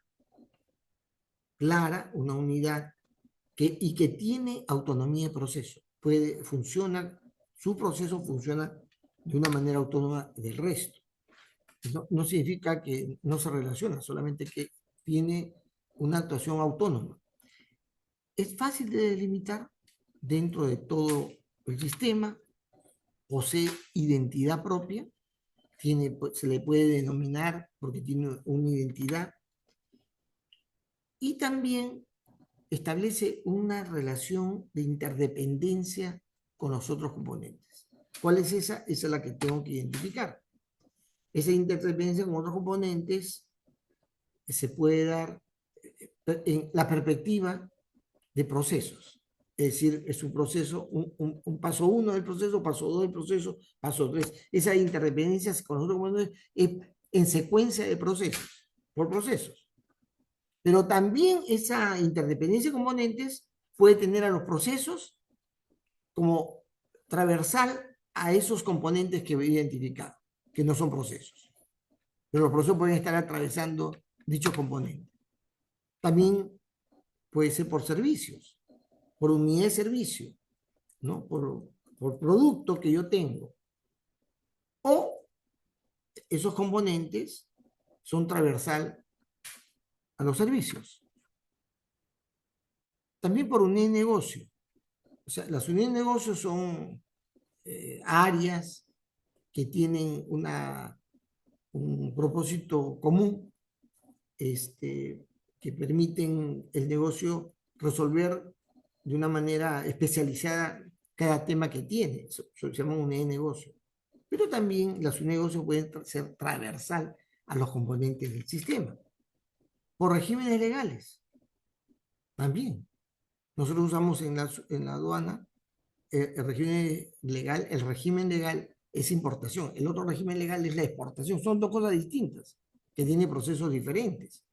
Speaker 1: clara, una unidad y que tiene autonomía de proceso, su proceso funciona de una manera autónoma del resto. No significa que no se relaciona, solamente que tiene una actuación autónoma. Es fácil de delimitar dentro de todo el sistema, posee identidad propia, se le puede denominar porque tiene una identidad, y también establece una relación de interdependencia con los otros componentes. ¿Cuál es esa? Esa es la que tengo que identificar. Esa interdependencia con otros componentes se puede dar en la perspectiva de procesos. Es decir, es un proceso, un paso 1 del proceso, paso 2 del proceso, paso 3. Esa interdependencia con los otros componentes es en secuencia de procesos, por procesos. Pero también esa interdependencia de componentes puede tener a los procesos como transversal a esos componentes que he identificado, que no son procesos. Pero los procesos pueden estar atravesando dichos componentes. También puede ser por servicios, por unidad de servicio, ¿no? Por producto que yo tengo. O esos componentes son transversal a los servicios. También por unidad de negocio. O sea, las unidades de negocio son áreas que tienen un propósito común, que permiten el negocio resolver de una manera especializada cada tema que tiene. Eso se llama unidad de negocio. Pero también las unidades de negocio pueden ser transversal a los componentes del sistema. Por regímenes legales, también. Nosotros usamos en la aduana el régimen legal es importación, el otro régimen legal es la exportación, son dos cosas distintas, que tienen procesos diferentes,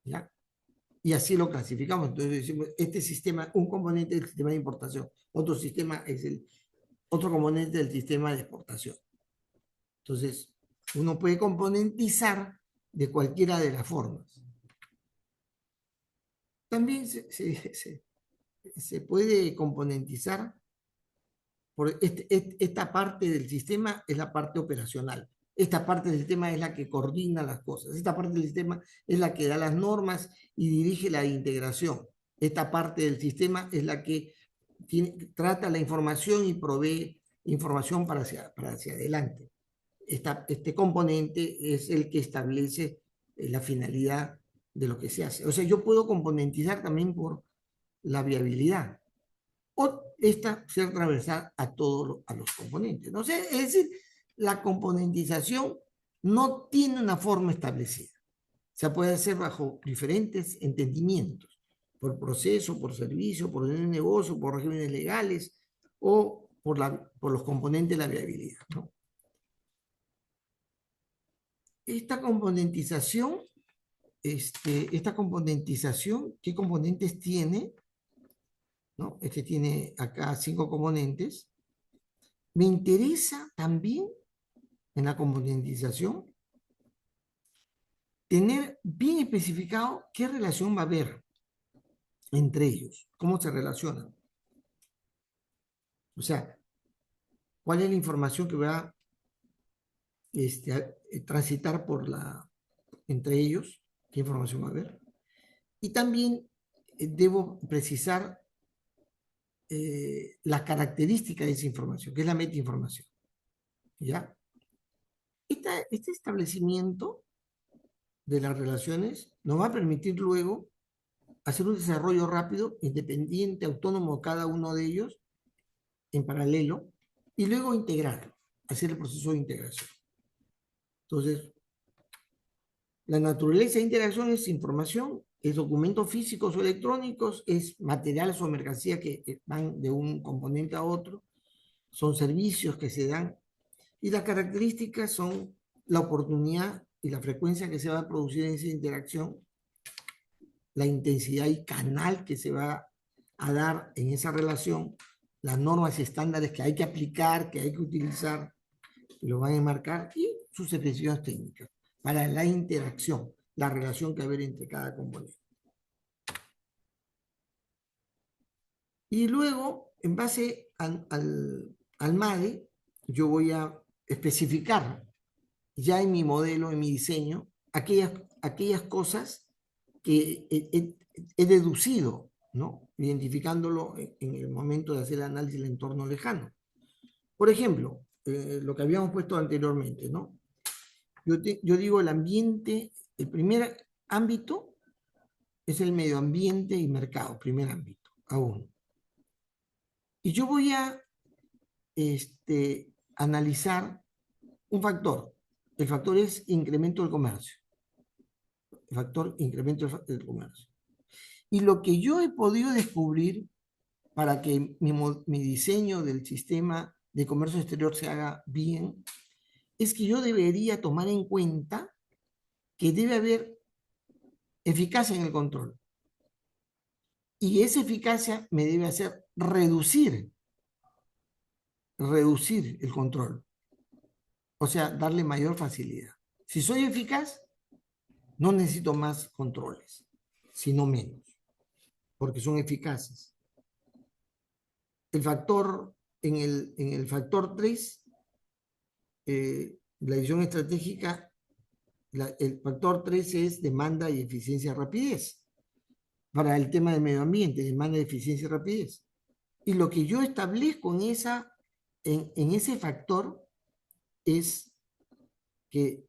Speaker 1: ¿ya? Y así lo clasificamos, entonces decimos, este sistema, un componente del sistema de importación, otro componente del sistema de exportación. Entonces, uno puede componentizar de cualquiera de las formas. También se puede componentizar por esta parte del sistema es la parte operacional. Esta parte del sistema es la que coordina las cosas. Esta parte del sistema es la que da las normas y dirige la integración. Esta parte del sistema es la que trata la información y provee información para hacia adelante. Este componente es el que establece la finalidad de lo que se hace. O sea, yo puedo componentizar también por la viabilidad. O esta ser transversal a todos los componentes, ¿no? O sea, es decir, la componentización no tiene una forma establecida. Se puede hacer bajo diferentes entendimientos, por proceso, por servicio, por negocio, por regímenes legales o por los componentes de la viabilidad, ¿no? Esta componentización, ¿qué componentes tiene? ¿No? Tiene acá 5 componentes. Me interesa también en la componentización tener bien especificado qué relación va a haber entre ellos, cómo se relacionan. O sea, cuál es la información que va a transitar entre ellos, qué información va a haber. Y también debo precisar la característica de esa información, que es la metainformación. ¿Ya? Este establecimiento de las relaciones nos va a permitir luego hacer un desarrollo rápido, independiente, autónomo cada uno de ellos, en paralelo, y luego integrar, hacer el proceso de integración. Entonces, la naturaleza de interacción es información, es documentos físicos o electrónicos, es materiales o mercancías que van de un componente a otro, son servicios que se dan, y las características son la oportunidad y la frecuencia que se va a producir en esa interacción, la intensidad y canal que se va a dar en esa relación, las normas y estándares que hay que aplicar, que hay que utilizar, y lo van a enmarcar, y sus especificaciones técnicas para la interacción, la relación que va a haber entre cada componente. Y luego, en base al MADE, yo voy a especificar ya en mi modelo, en mi diseño, aquellas cosas que he deducido, ¿no? Identificándolo en el momento de hacer el análisis del entorno lejano. Por ejemplo, lo que habíamos puesto anteriormente, ¿no? Yo digo el ambiente, el primer ámbito es el medio ambiente y mercado, primer ámbito, aún. Y yo voy a analizar un factor. El factor es incremento del comercio. El factor incremento del comercio. Y lo que yo he podido descubrir para que mi diseño del sistema de comercio exterior se haga bien, es que yo debería tomar en cuenta que debe haber eficacia en el control. Y esa eficacia me debe hacer reducir el control. O sea, darle mayor facilidad. Si soy eficaz, no necesito más controles, sino menos, porque son eficaces. El factor, en el factor 3, la visión estratégica, el factor 3 es demanda y eficiencia, rapidez. Para el tema del medio ambiente, demanda, eficiencia y rapidez. Y lo que yo establezco en ese factor es que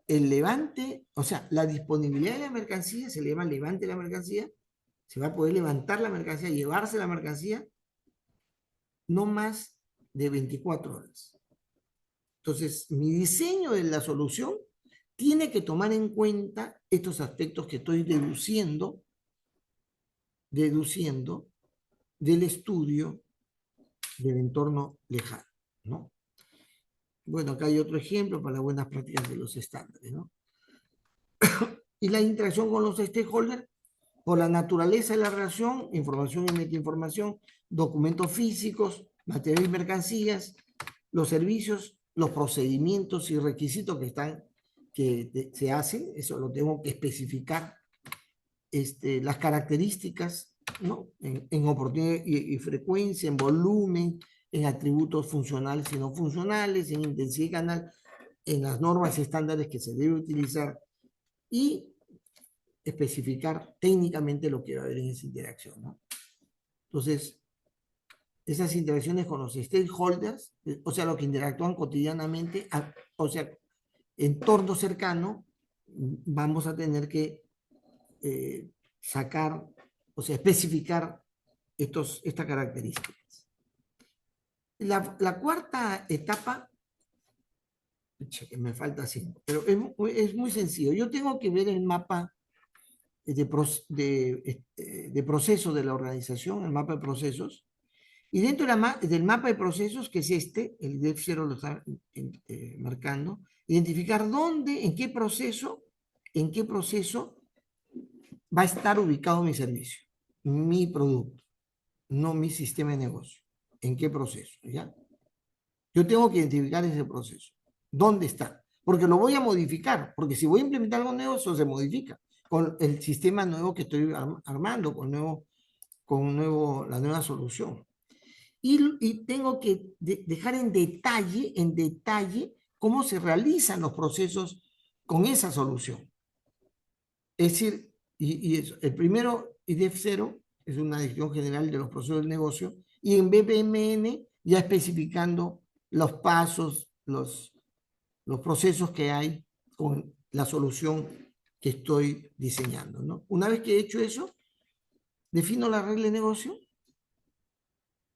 Speaker 1: el levante, o sea, la disponibilidad de la mercancía, se le llama levante de la mercancía, se va a poder levantar la mercancía, llevarse la mercancía, no más de 24 horas. Entonces, mi diseño de la solución tiene que tomar en cuenta estos aspectos que estoy deduciendo del estudio del entorno lejano, ¿no? Bueno, acá hay otro ejemplo para las buenas prácticas de los estándares, ¿no? Y la interacción con los stakeholders, por la naturaleza de la relación, información y metainformación, documentos físicos, materiales y mercancías, los servicios, los procedimientos y requisitos que se hacen, eso lo tengo que especificar, las características, ¿no? En oportunidad y frecuencia, en volumen, en atributos funcionales y no funcionales, en intensidad y canal, en las normas y estándares que se debe utilizar, y especificar técnicamente lo que va a haber en esa interacción, ¿no? Entonces, esas interacciones con los stakeholders, o sea, lo que interactúan cotidianamente, o sea, entorno cercano, vamos a tener que sacar, o sea, especificar estas características. La cuarta etapa, que me falta 5, pero es muy sencillo. Yo tengo que ver el mapa de proceso de la organización, el mapa de procesos, y dentro del mapa de procesos, que es el IDEF 0 lo está marcando, identificar dónde, en qué proceso va a estar ubicado mi servicio, mi producto, no mi sistema de negocio. ¿En qué proceso? ¿Ya? Yo tengo que identificar ese proceso. ¿Dónde está? Porque lo voy a modificar, porque si voy a implementar algo nuevo, eso se modifica con el sistema nuevo que estoy armando, la nueva solución. Y tengo que dejar en detalle cómo se realizan los procesos con esa solución. Es decir, el primero, IDEF 0, es una descripción general de los procesos del negocio, y en BPMN ya especificando los pasos, los procesos que hay con la solución que estoy diseñando, ¿no? Una vez que he hecho eso, defino la regla de negocio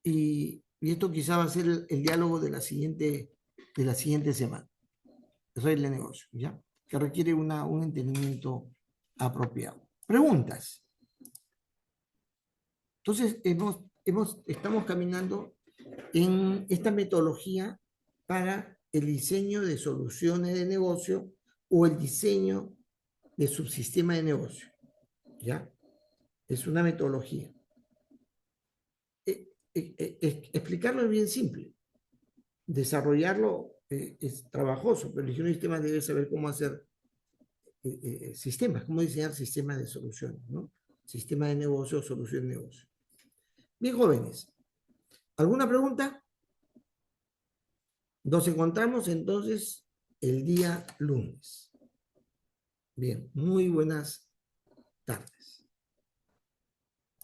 Speaker 1: y esto quizá va a ser el diálogo de la siguiente semana. Regla de negocio, ¿ya? Que requiere un entendimiento apropiado. Preguntas. Entonces, estamos caminando en esta metodología para el diseño de soluciones de negocio o el diseño de subsistema de negocio, ¿ya? Es una metodología. Explicarlo es bien simple. Desarrollarlo es trabajoso, pero el ingeniero de sistemas debe saber cómo hacer sistemas, cómo diseñar sistemas de soluciones, ¿no? Sistema de negocio, solución de negocio. Bien, jóvenes, ¿alguna pregunta? Nos encontramos entonces el día lunes. Bien, muy buenas tardes.